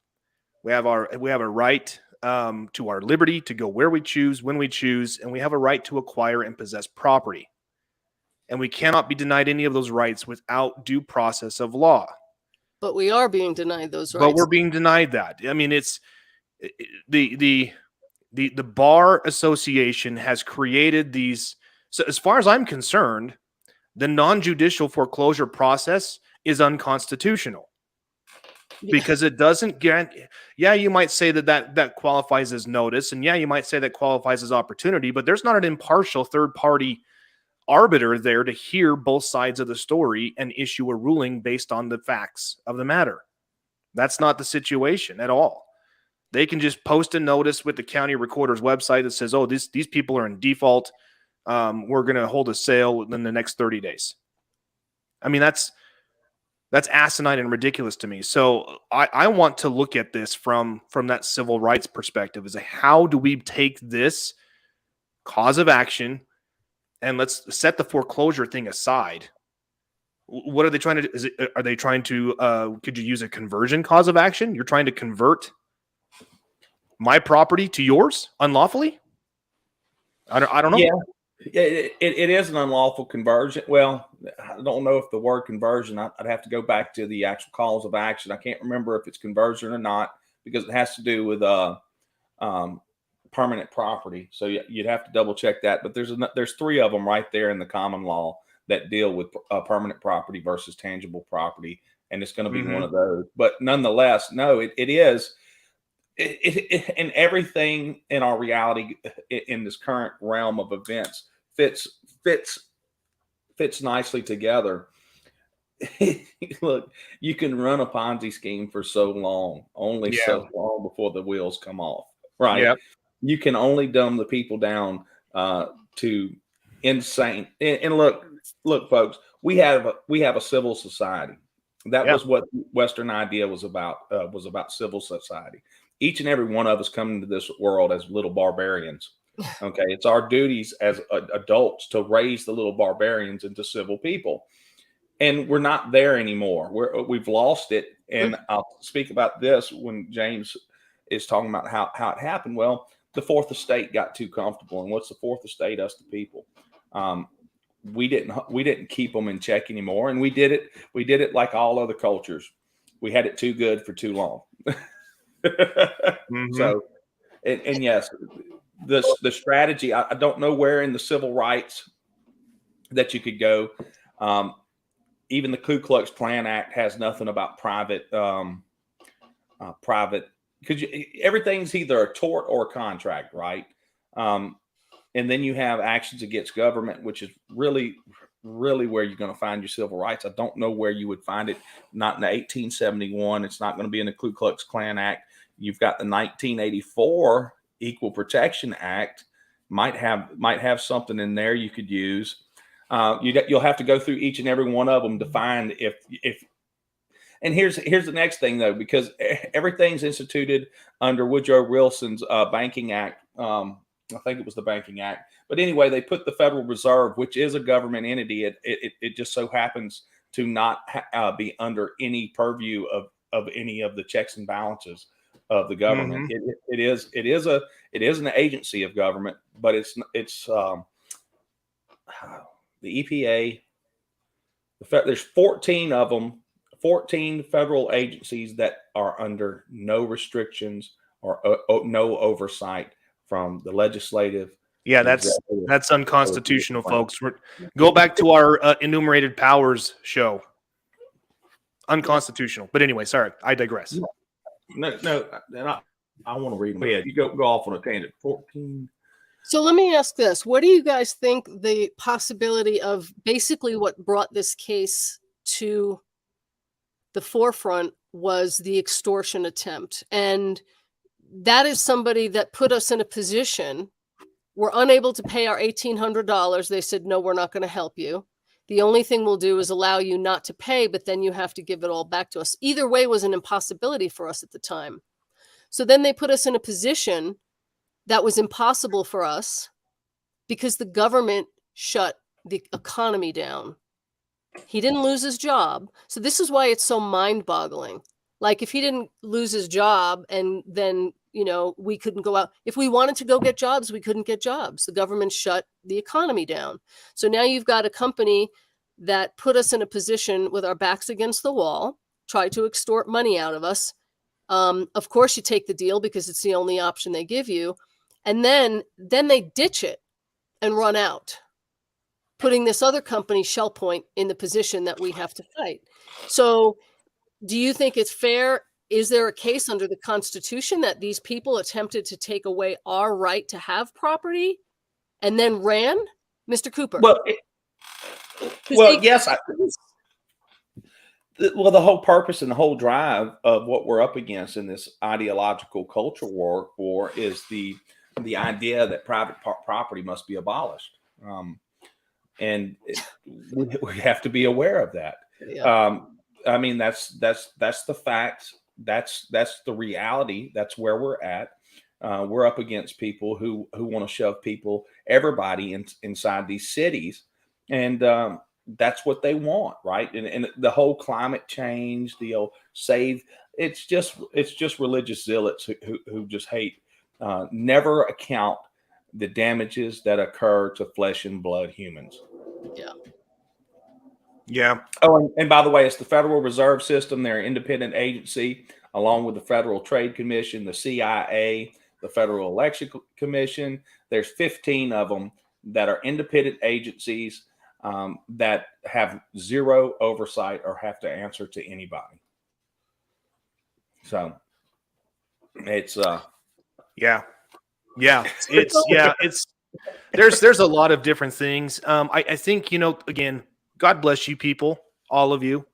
We have a right to our liberty to go where we choose, when we choose, and we have a right to acquire and possess property. And we cannot be denied any of those rights without due process of law. But we are being denied those rights. But we're being denied that. I mean, it's the Bar Association has created these. So as far as I'm concerned, the non-judicial foreclosure process is unconstitutional because it doesn't guarantee. Yeah, you might say that qualifies as notice, and yeah, you might say that qualifies as opportunity, but there's not an impartial third-party arbiter there to hear both sides of the story and issue a ruling based on the facts of the matter. That's not the situation at all. They can just post a notice with the county recorder's website that says, "Oh, these people are in default. We're going to hold a sale in the next 30 days." I mean, That's asinine and ridiculous to me. So I want to look at this from that civil rights perspective. Is how do we take this cause of action and let's set the foreclosure thing aside? What are they trying to do? Are they trying to, could you use a conversion cause of action? You're trying to convert my property to yours unlawfully? I don't know. Yeah, it is an unlawful conversion. Well, I don't know if the word conversion, I'd have to go back to the actual cause of action. I can't remember if it's conversion or not, because it has to do with permanent property. So you'd have to double check that. But there's three of them right there in the common law that deal with permanent property versus tangible property. And it's going to be one of those. But nonetheless, no, it is. And everything in our reality in this current realm of events fits nicely together. Look, you can run a Ponzi scheme for so long, only so long before the wheels come off, right? Yep. You can only dumb the people down to insane. And look, folks, we have a civil society. That was what Western idea was about civil society. Each and every one of us come into this world as little barbarians. Okay, it's our duties as adults to raise the little barbarians into civil people, and we're not there anymore. We've lost it. And I'll speak about this when James is talking about how it happened. Well, the Fourth Estate got too comfortable, and what's the Fourth Estate? Us, the people. We didn't keep them in check anymore, and we did it like all other cultures. We had it too good for too long. So, and yes, the strategy, I don't know where in the civil rights that you could go. Even the Ku Klux Klan Act has nothing about private, because everything's either a tort or a contract, right? And then you have actions against government, which is really where you're going to find your civil rights. I don't know where you would find it. Not in the 1871. It's not going to be in the Ku Klux Klan Act. You've got the 1984 Equal Protection Act. Might have something in there you could use. You'll have to go through each and every one of them to find if. And here's the next thing, though, because everything's instituted under Woodrow Wilson's Banking Act. I think it was the Banking Act. But anyway, they put the Federal Reserve, which is a government entity. It just so happens to not be under any purview of any of the checks and balances of the government. It is an agency of government, but it's the EPA. There's 14 of them, 14 federal agencies that are under no restrictions or no oversight from the legislative. Yeah, that's unconstitutional, folks. Go back to our enumerated powers show. Unconstitutional. But anyway, sorry, I digress. No, I want to read them. Yeah, you go off on a tangent. 14. So let me ask this. What do you guys think the possibility of basically what brought this case to the forefront was the extortion attempt? And that is somebody that put us in a position. We're unable to pay our $1,800. They said, no, we're not going to help you. The only thing we'll do is allow you not to pay, but then you have to give it all back to us. Either way was an impossibility for us at the time. So then they put us in a position that was impossible for us because the government shut the economy down. He didn't lose his job. So this is why it's so mind-boggling. Like if he didn't lose his job and then, we couldn't go out. If we wanted to go get jobs, we couldn't get jobs. The government shut the economy down. So now you've got a company that put us in a position with our backs against the wall, tried to extort money out of us. Of course you take the deal because it's the only option they give you. And then they ditch it and run out, putting this other company, Shell Point, in the position that we have to fight. So do you think it's fair? Is there a case under the Constitution that these people attempted to take away our right to have property and then ran? Mr. Cooper? Well, yes. The whole purpose and the whole drive of what we're up against in this ideological cultural war is the idea that private property must be abolished. And we have to be aware of that. Yeah. I mean, that's the facts. That's the reality. That's where we're at. We're up against people who want to shove everybody inside these cities, and that's what they want, right? And the whole climate change, save. It's just religious zealots who just hate, never account the damages that occur to flesh and blood humans. Yeah. Yeah. Oh, and by the way, it's the Federal Reserve System. They're an independent agency, along with the Federal Trade Commission, the CIA, the Federal Election Commission. There's 15 of them that are independent agencies that have zero oversight or have to answer to anybody. So it's yeah. It's there's a lot of different things. I think, again, God bless you people, all of you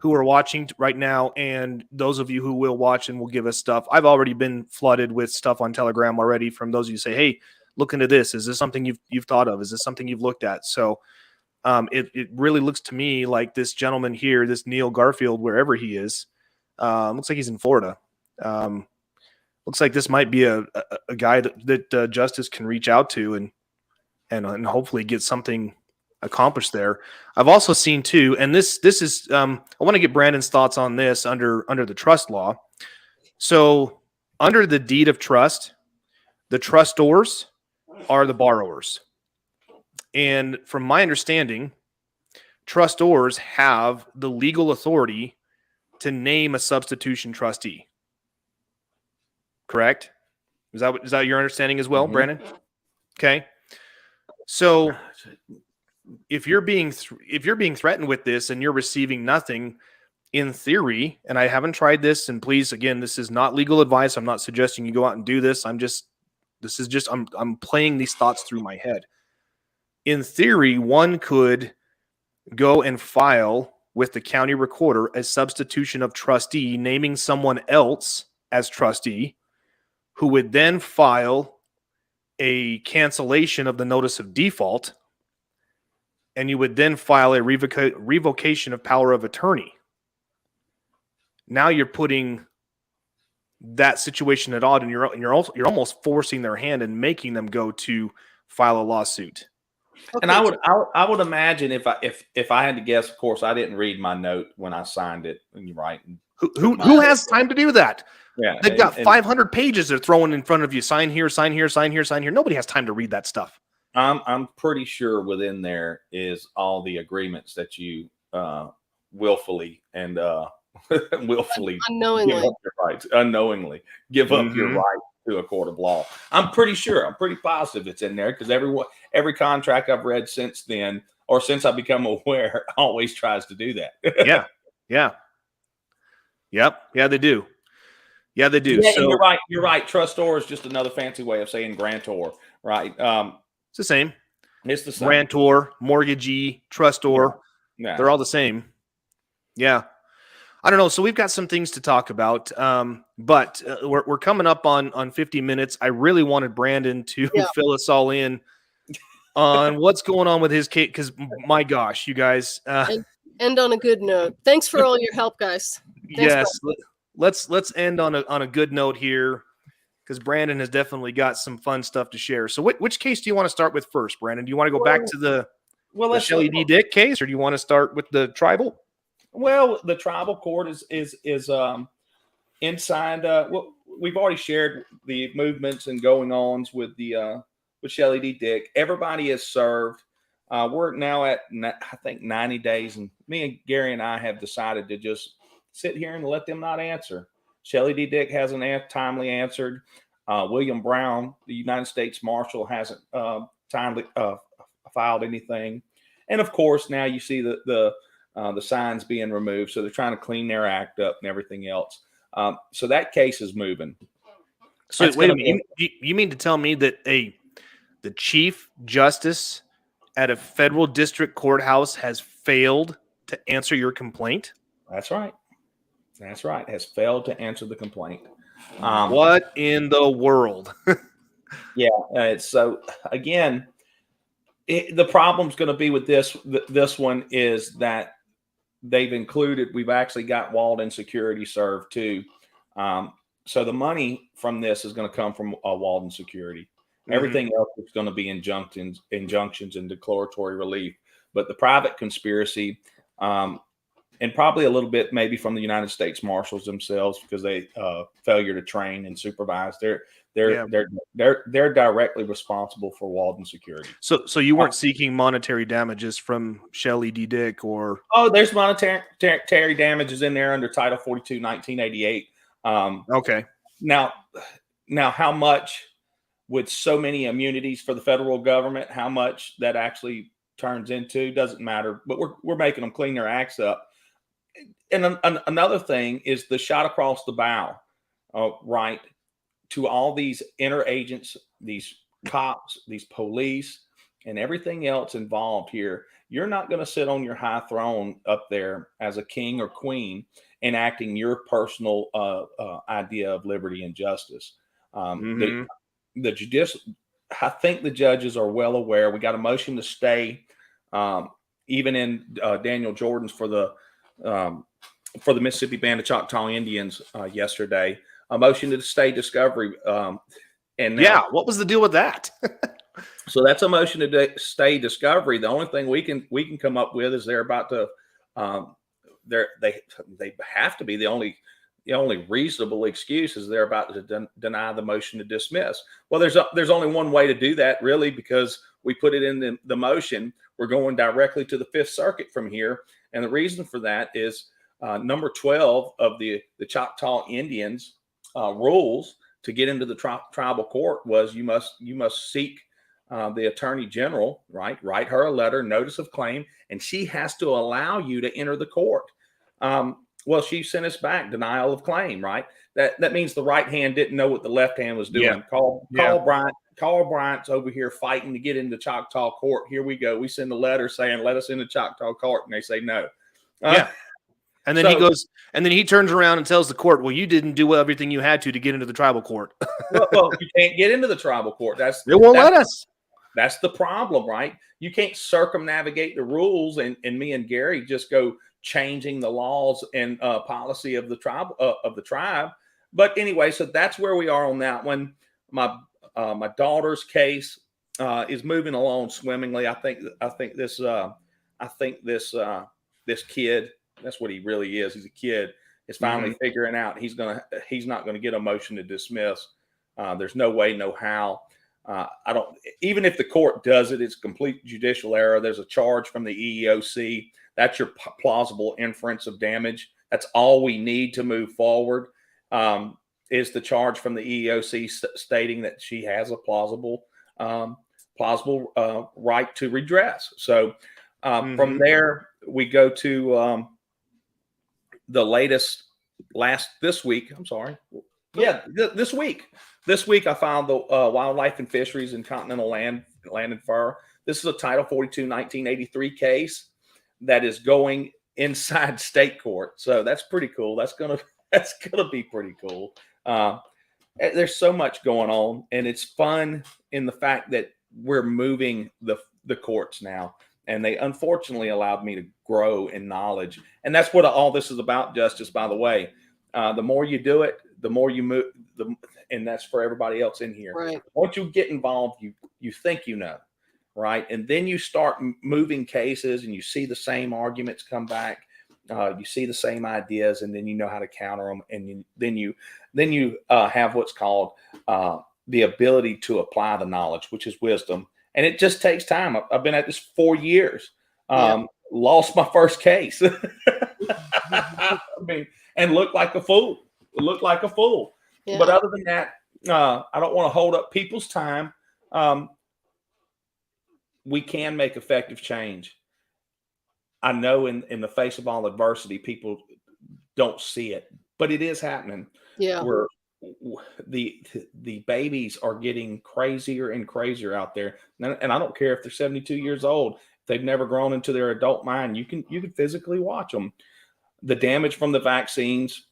who are watching right now, and those of you who will watch and will give us stuff. I've already been flooded with stuff on Telegram already from those of you who say, hey, look into this. Is this something you've thought of? Is this something you've looked at? So it really looks to me like this gentleman here, this Neil Garfield, wherever he is, looks like he's in Florida. Looks like this might be a guy that Justice can reach out to and hopefully get something accomplished there. I've also seen too, and this is I want to get Brandon's thoughts on this under the trust law. So under the deed of trust, the trustors are the borrowers. And from my understanding, trustors have the legal authority to name a substitution trustee. Correct? Is that your understanding as well, Brandon? Okay. So if you're being threatened with this and you're receiving nothing, in theory, and I haven't tried this, and please, again, this is not legal advice. I'm not suggesting you go out and do this. I'm playing these thoughts through my head. In theory, one could go and file with the county recorder a substitution of trustee, naming someone else as trustee, who would then file a cancellation of the notice of default, and you would then file a revocation of power of attorney. Now you're putting that situation at odd, and you're almost forcing their hand and making them go to file a lawsuit. Okay. And I would imagine if I had to guess, of course, I didn't read my note when I signed it. And you're right. Who has time to do that? Yeah, they've got 500 pages they're throwing in front of you. Sign here, sign here, sign here, sign here. Nobody has time to read that stuff. I'm pretty sure within there is all the agreements that you willfully and willfully unknowingly give up your rights, unknowingly give up your right to a court of law. I'm pretty positive it's in there, because every contract I've read since then, or since I become aware, always tries to do that. Yeah. Yep. Yeah, they do. Yeah, they do. Yeah, so, you're right. Trustor is just another fancy way of saying grantor, right? It's the same. It's the same. Grantor, mortgagee, trustor. Yeah. They're all the same. Yeah. I don't know. So we've got some things to talk about, but we're coming up on 50 minutes. I really wanted Brandon to fill us all in on what's going on with his case, because my gosh, you guys. End on a good note. Thanks for all your help, guys. Thanks, yes, let's end on a good note here, because Brandon has definitely got some fun stuff to share. So which case do you want to start with first, Brandon? Do you want to go back to the Shelley D. Dick case, or do you want to start with the tribal? Well, the tribal court is inside. We've already shared the movements and going ons with Shelley D. Dick. Everybody is served. We're now at, I think, 90 days, and me and Gary and I have decided to just sit here and let them not answer. Shelley D. Dick hasn't timely answered. William Brown, the United States Marshal, hasn't timely filed anything. And of course, now you see the signs being removed, so they're trying to clean their act up and everything else. So that case is moving. So wait a minute, you mean to tell me that the Chief Justice at a federal district courthouse has failed to answer your complaint? That's right. Has failed to answer the complaint. What in the world? Yeah. So again, the problem's going to be with this one is that they've included, we've actually got Walden Security served too. So the money from this is going to come from Walden Security. Everything else is going to be injunctions and declaratory relief. But the private conspiracy, and probably a little bit maybe from the United States Marshals themselves, because they failure to train and supervise. They're directly responsible for Walden Security. So you weren't seeking monetary damages from Shelley D. Dick or? Oh, there's monetary damages in there under Title 42, 1988. Okay. Now, how much with so many immunities for the federal government, how much that actually turns into doesn't matter. But we're making them clean their acts up. And another thing is the shot across the bow, right, to all these interagents, these cops, these police, and everything else involved here. You're not going to sit on your high throne up there as a king or queen enacting your personal idea of liberty and justice. The judicial, I think the judges are well aware. We got a motion to stay, even in Daniel Jordan's for the Mississippi Band of Choctaw Indians yesterday, a motion to stay discovery. And now, what was the deal with that? So that's a motion to stay discovery. The only thing we can come up with is they're about to, they have to be the only reasonable excuse is they're about to deny the motion to dismiss. Well, there's only one way to do that, really, because we put it in the motion. We're going directly to the Fifth Circuit from here. And the reason for that is number 12 of the Choctaw Indians rules to get into the tribal court was you must seek the Attorney General, right? Write her a letter, notice of claim, and she has to allow you to enter the court. Well, she sent us back denial of claim, right? That means the right hand didn't know what the left hand was doing. Yeah. Carl Bryant's over here fighting to get into Choctaw court. Here we go. We send a letter saying, let us into Choctaw court. And they say no. And then he goes, and then he turns around and tells the court, well, you didn't do everything you had to get into the tribal court. well, you can't get into the tribal court. They won't let us. That's the problem, right? You can't circumnavigate the rules, and me and Gary just go changing the laws and policy of the tribe. But anyway, so that's where we are on that one. My daughter's case is moving along swimmingly. I think this kid, that's what he really is. He's a kid. Is finally figuring out he's not gonna get a motion to dismiss. There's no way, no how. Even if the court does it, it's complete judicial error. There's a charge from the EEOC. That's your plausible inference of damage. That's all we need to move forward. Is the charge from the EEOC stating that she has a plausible right to redress. So from there, we go to this week. I'm sorry. Yeah, this week. This week, I filed the Wildlife and Fisheries and Continental Land and Fur. This is a Title 42, 1983 case that is going inside state court. So that's pretty cool. That's gonna be pretty cool. There's so much going on, and it's fun in the fact that we're moving the courts now. And they unfortunately allowed me to grow in knowledge. And that's what all this is about, Justice, by the way. The more you do it, the more you move, and that's for everybody else in here. Right. Once you get involved, you think you know, right? And then you start moving cases and you see the same arguments come back. You see the same ideas, and then you know how to counter them. And then you have what's called the ability to apply the knowledge, which is wisdom. And it just takes time. I've been at this 4 years. Lost my first case. I mean, and looked like a fool. Yeah. But other than that, I don't want to hold up people's time. We can make effective change. I know in the face of all adversity, people don't see it, but it is happening. Yeah. Where the babies are getting crazier and crazier out there. And I don't care if they're 72 years old. If they've never grown into their adult mind, you can physically watch them. The damage from the vaccines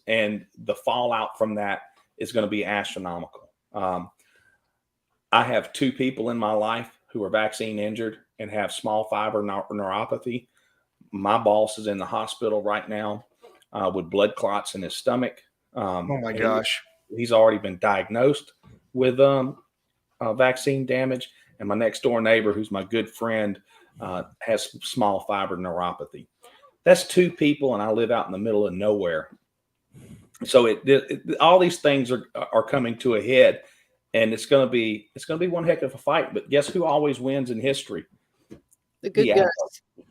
and the fallout from that is going to be astronomical. I have two people in my life who are vaccine injured and have small fiber neuropathy. My boss is in the hospital right now with blood clots in his stomach. Oh my gosh. He's already been diagnosed with vaccine damage. And my next door neighbor, who's my good friend, has small fiber neuropathy. That's 2 people, and I live out in the middle of nowhere. So all these things are coming to a head, and it's going to be one heck of a fight. But guess who always wins in history? The good guys.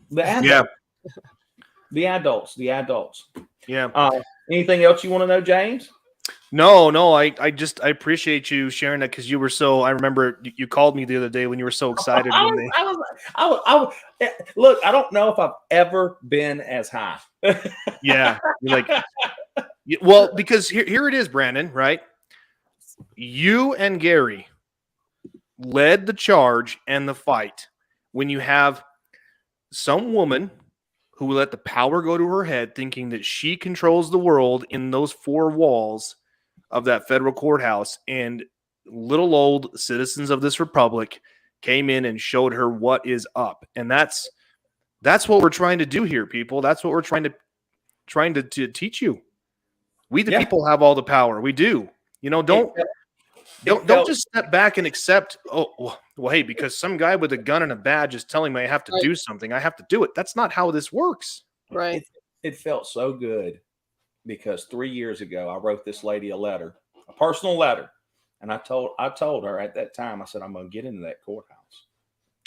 The adults. Yeah. The adults. Yeah. Anything else you want to know, James? No. I appreciate you sharing that, because you were so. I remember you called me the other day when you were so excited. Look, I don't know if I've ever been as high. Yeah, you're like, well, because here it is, Brandon. Right, you and Gary led the charge and the fight when you have some woman who let the power go to her head, thinking that she controls the world in those 4 walls of that federal courthouse, and little old citizens of this republic came in and showed her what is up. And that's what we're trying to do here, people. That's what we're trying to teach you. We the people have all the power. We do. Don't just step back and accept, oh, well, hey, because some guy with a gun and a badge is telling me I have to do something, I have to do it. That's not how this works. Right. It felt so good, because 3 years ago, I wrote this lady a personal letter. And I told her at that time, I said, I'm going to get into that courthouse.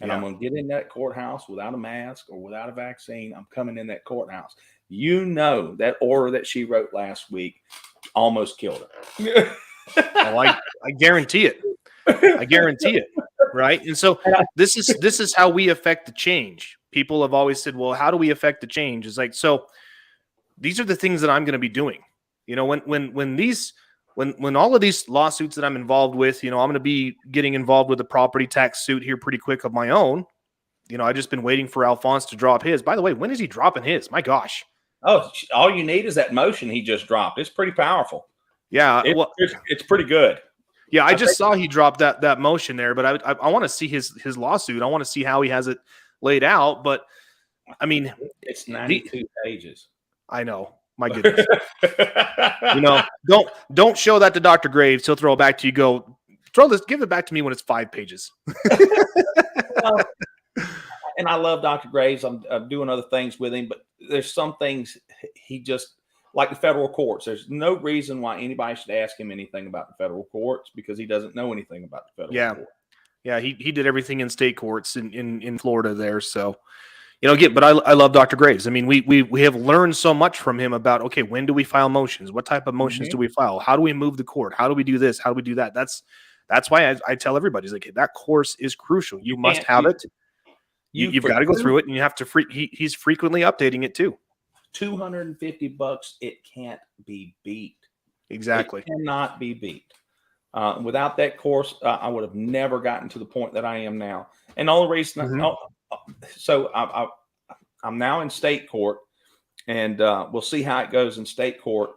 And I'm going to get in that courthouse without a mask or without a vaccine. I'm coming in that courthouse. That order that she wrote last week almost killed her. Oh, I guarantee it. I guarantee it. Right. And so this is how we affect the change. People have always said, well, how do we affect the change? It's like, so these are the things that I'm going to be doing. When all of these lawsuits that I'm involved with, I'm going to be getting involved with a property tax suit here pretty quick of my own. I've just been waiting for Alphonse to drop his. By the way, when is he dropping his? My gosh. Oh, all you need is that motion he just dropped. It's pretty powerful. Yeah. It's pretty good. Yeah. I just saw he dropped that motion there, but I want to see his lawsuit. I want to see how he has it laid out. But I mean, it's 92 pages. I know. My goodness. Don't show that to Dr. Graves. He'll throw it back to you. Give it back to me when it's 5 pages. And I love Dr. Graves. I'm doing other things with him, but there's some things he just, like the federal courts. There's no reason why anybody should ask him anything about the federal courts, because he doesn't know anything about the federal court. Yeah. He did everything in state courts in Florida there. So, but I love Dr. Graves. I mean, we have learned so much from him about, okay, when do we file motions? What type of motions do we file? How do we move the court? How do we do this? How do we do that? That's why I tell everybody, it's like, hey, that course is crucial. You must have it. You've got to go through it, and you have to he's frequently updating it too. $250. It can't be beat. Exactly. It cannot be beat. Without that course, I would have never gotten to the point that I am now. And the only reason, so I'm now in state court, and we'll see how it goes in state court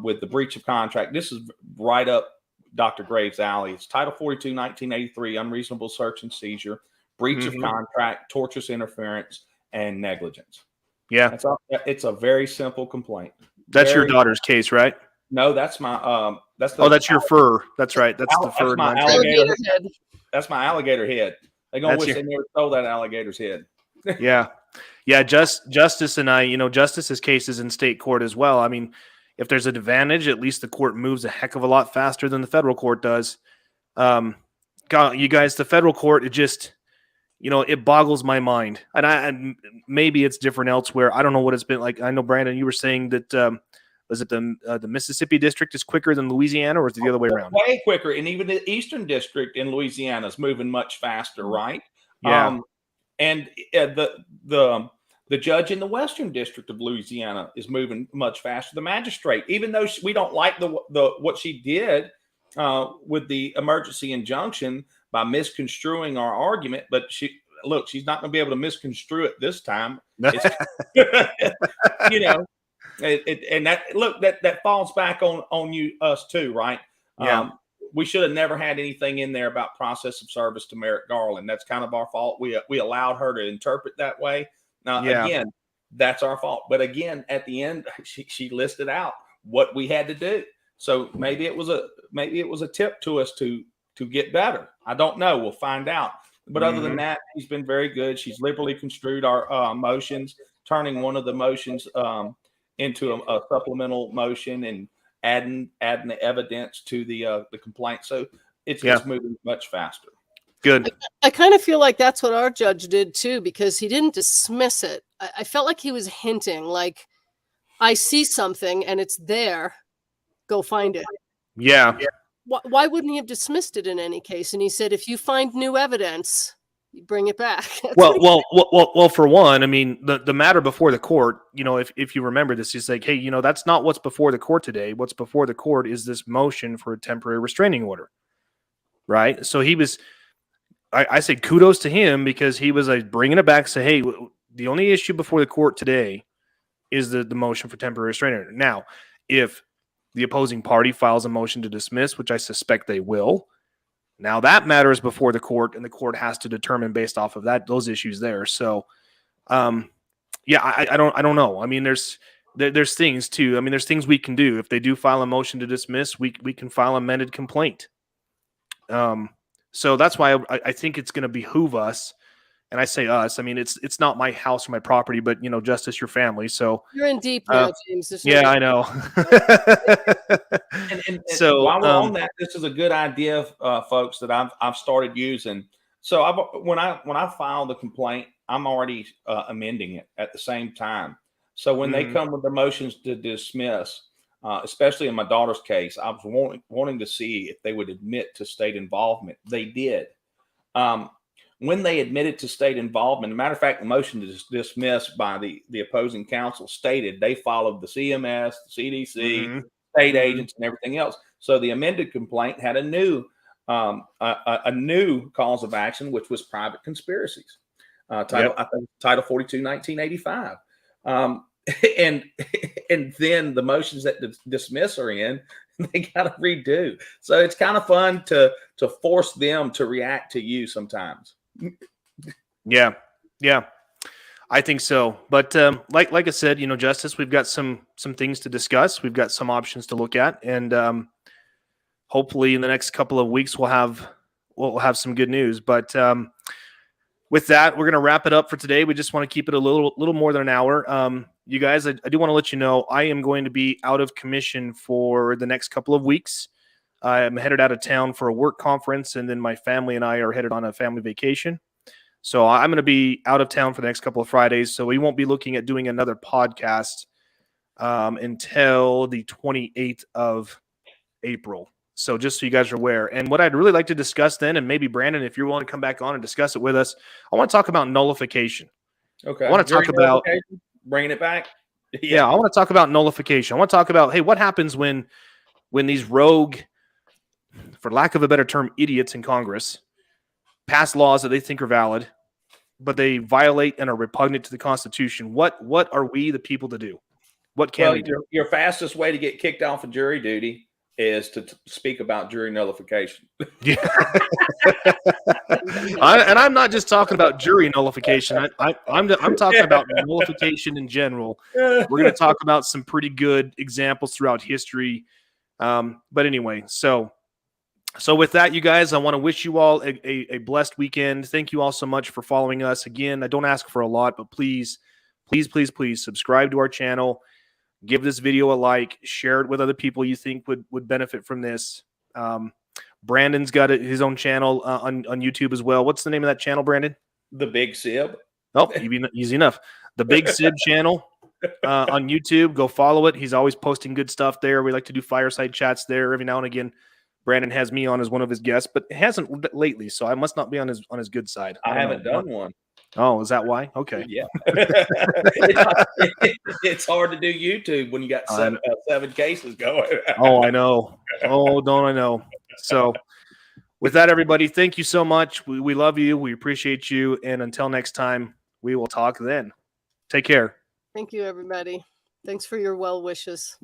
with the breach of contract. This is right up Dr. Graves' alley. It's Title 42, 1983, unreasonable search and seizure, breach of contract, tortious interference, and negligence. Yeah. It's a very simple complaint. That's your daughter's case, right? No, that's my that's your fur. That's right. That's the fur. That's my alligator head. They're gonna wish they never stole that alligator's head. Yeah. Justice and I, Justice's case is in state court as well. I mean, if there's an advantage, at least the court moves a heck of a lot faster than the federal court does. You guys, the federal court, it just, it boggles my mind. And maybe it's different elsewhere. I don't know what it's been like. I know, Brandon, you were saying that, was it the Mississippi district is quicker than Louisiana, or is it the other way around? Way quicker. And even the Eastern district in Louisiana is moving much faster, right? Yeah. And the judge in the Western District of Louisiana is moving much faster. The magistrate, even though we don't like the what she did with the emergency injunction by misconstruing our argument, but she's not going to be able to misconstrue it this time. And that falls back on us too, right? Yeah. we should have never had anything in there about process of service to Merrick Garland. That's kind of our fault. We allowed her to interpret that way. Now, again, that's our fault. But again, at the end, she listed out what we had to do. So maybe it was a tip to us to get better. I don't know. We'll find out. But other than that, she's been very good. She's liberally construed our motions, turning one of the motions into a supplemental motion and adding the evidence to the complaint. So it's just moving much faster. Good. I kind of feel like that's what our judge did too, because he didn't dismiss it. I felt like he was hinting, like, I see something and it's there. Go find it. Yeah. Why wouldn't he have dismissed it in any case? And he said, if you find new evidence, you bring it back. Well, for one, I mean, the matter before the court, if you remember this, he's like, hey, that's not what's before the court today. What's before the court is this motion for a temporary restraining order. Right. So he was, I say kudos to him, because he was like bringing it back, say, hey, the only issue before the court today is the motion for temporary restraining order. Now, if the opposing party files a motion to dismiss, which I suspect they will, now that matters before the court, and the court has to determine based off of those issues there. So, I don't know. I mean, there's things too. I mean, there's things we can do. If they do file a motion to dismiss, we can file an amended complaint. So that's why I think it's going to behoove us. And I say us, I mean, it's not my house or my property, but, Justice, your family. So you're in deep now, James. I know. and so while we're on that, this is a good idea, folks, that I've started using. So when I file the complaint, I'm already amending it at the same time. So when they come with the motions to dismiss, especially in my daughter's case, I was wanting to see if they would admit to state involvement. They did. When they admitted to state involvement, as a matter of fact, the motion to dismiss by the opposing counsel stated they followed the CMS, the CDC, state agents, and everything else. So the amended complaint had a new cause of action, which was private conspiracies. I think Title 42, 1985. And then the motions that dismiss are in, they got to redo. So it's kind of fun to force them to react to you sometimes. Yeah. I think so. But like I said, Justice, we've got some things to discuss. We've got some options to look at, and hopefully in the next couple of weeks we'll have some good news. But with that, we're going to wrap it up for today. We just want to keep it a little more than an hour. You guys, I do want to let you know I am going to be out of commission for the next couple of weeks. I'm headed out of town for a work conference, and then my family and I are headed on a family vacation. So I'm going to be out of town for the next couple of Fridays. So we won't be looking at doing another podcast until the 28th of April. So just so you guys are aware. And what I'd really like to discuss then, and maybe Brandon, if you're willing to come back on and discuss it with us, I want to talk about nullification. Okay. I want to talk about bringing it back. Yeah, I want to talk about nullification. I want to talk about, hey, what happens when these rogue, for lack of a better term, idiots in Congress pass laws that they think are valid, but they violate and are repugnant to the Constitution. What are we, the people, to do? What can we do? Your fastest way to get kicked off of jury duty is to speak about jury nullification. Yeah. And I'm not just talking about jury nullification. I'm talking about nullification in general. We're going to talk about some pretty good examples throughout history. But anyway, so with that, you guys, I want to wish you all a blessed weekend. Thank you all so much for following us. Again, I don't ask for a lot, but please subscribe to our channel. Give this video a like. Share it with other people you think would benefit from this. Brandon's got his own channel on YouTube as well. What's the name of that channel, Brandon? The Big Sib. Oh, easy enough. The Big Sib channel on YouTube. Go follow it. He's always posting good stuff there. We like to do fireside chats there every now and again. Brandon has me on as one of his guests, but it hasn't lately, so I must not be on his good side. I haven't done one. Oh, is that why? Okay. Yeah. It's hard to do YouTube when you got seven cases going. Oh, I know. Oh, don't I know. So with that, everybody, thank you so much. We love you. We appreciate you. And until next time, we will talk then. Take care. Thank you, everybody. Thanks for your well wishes.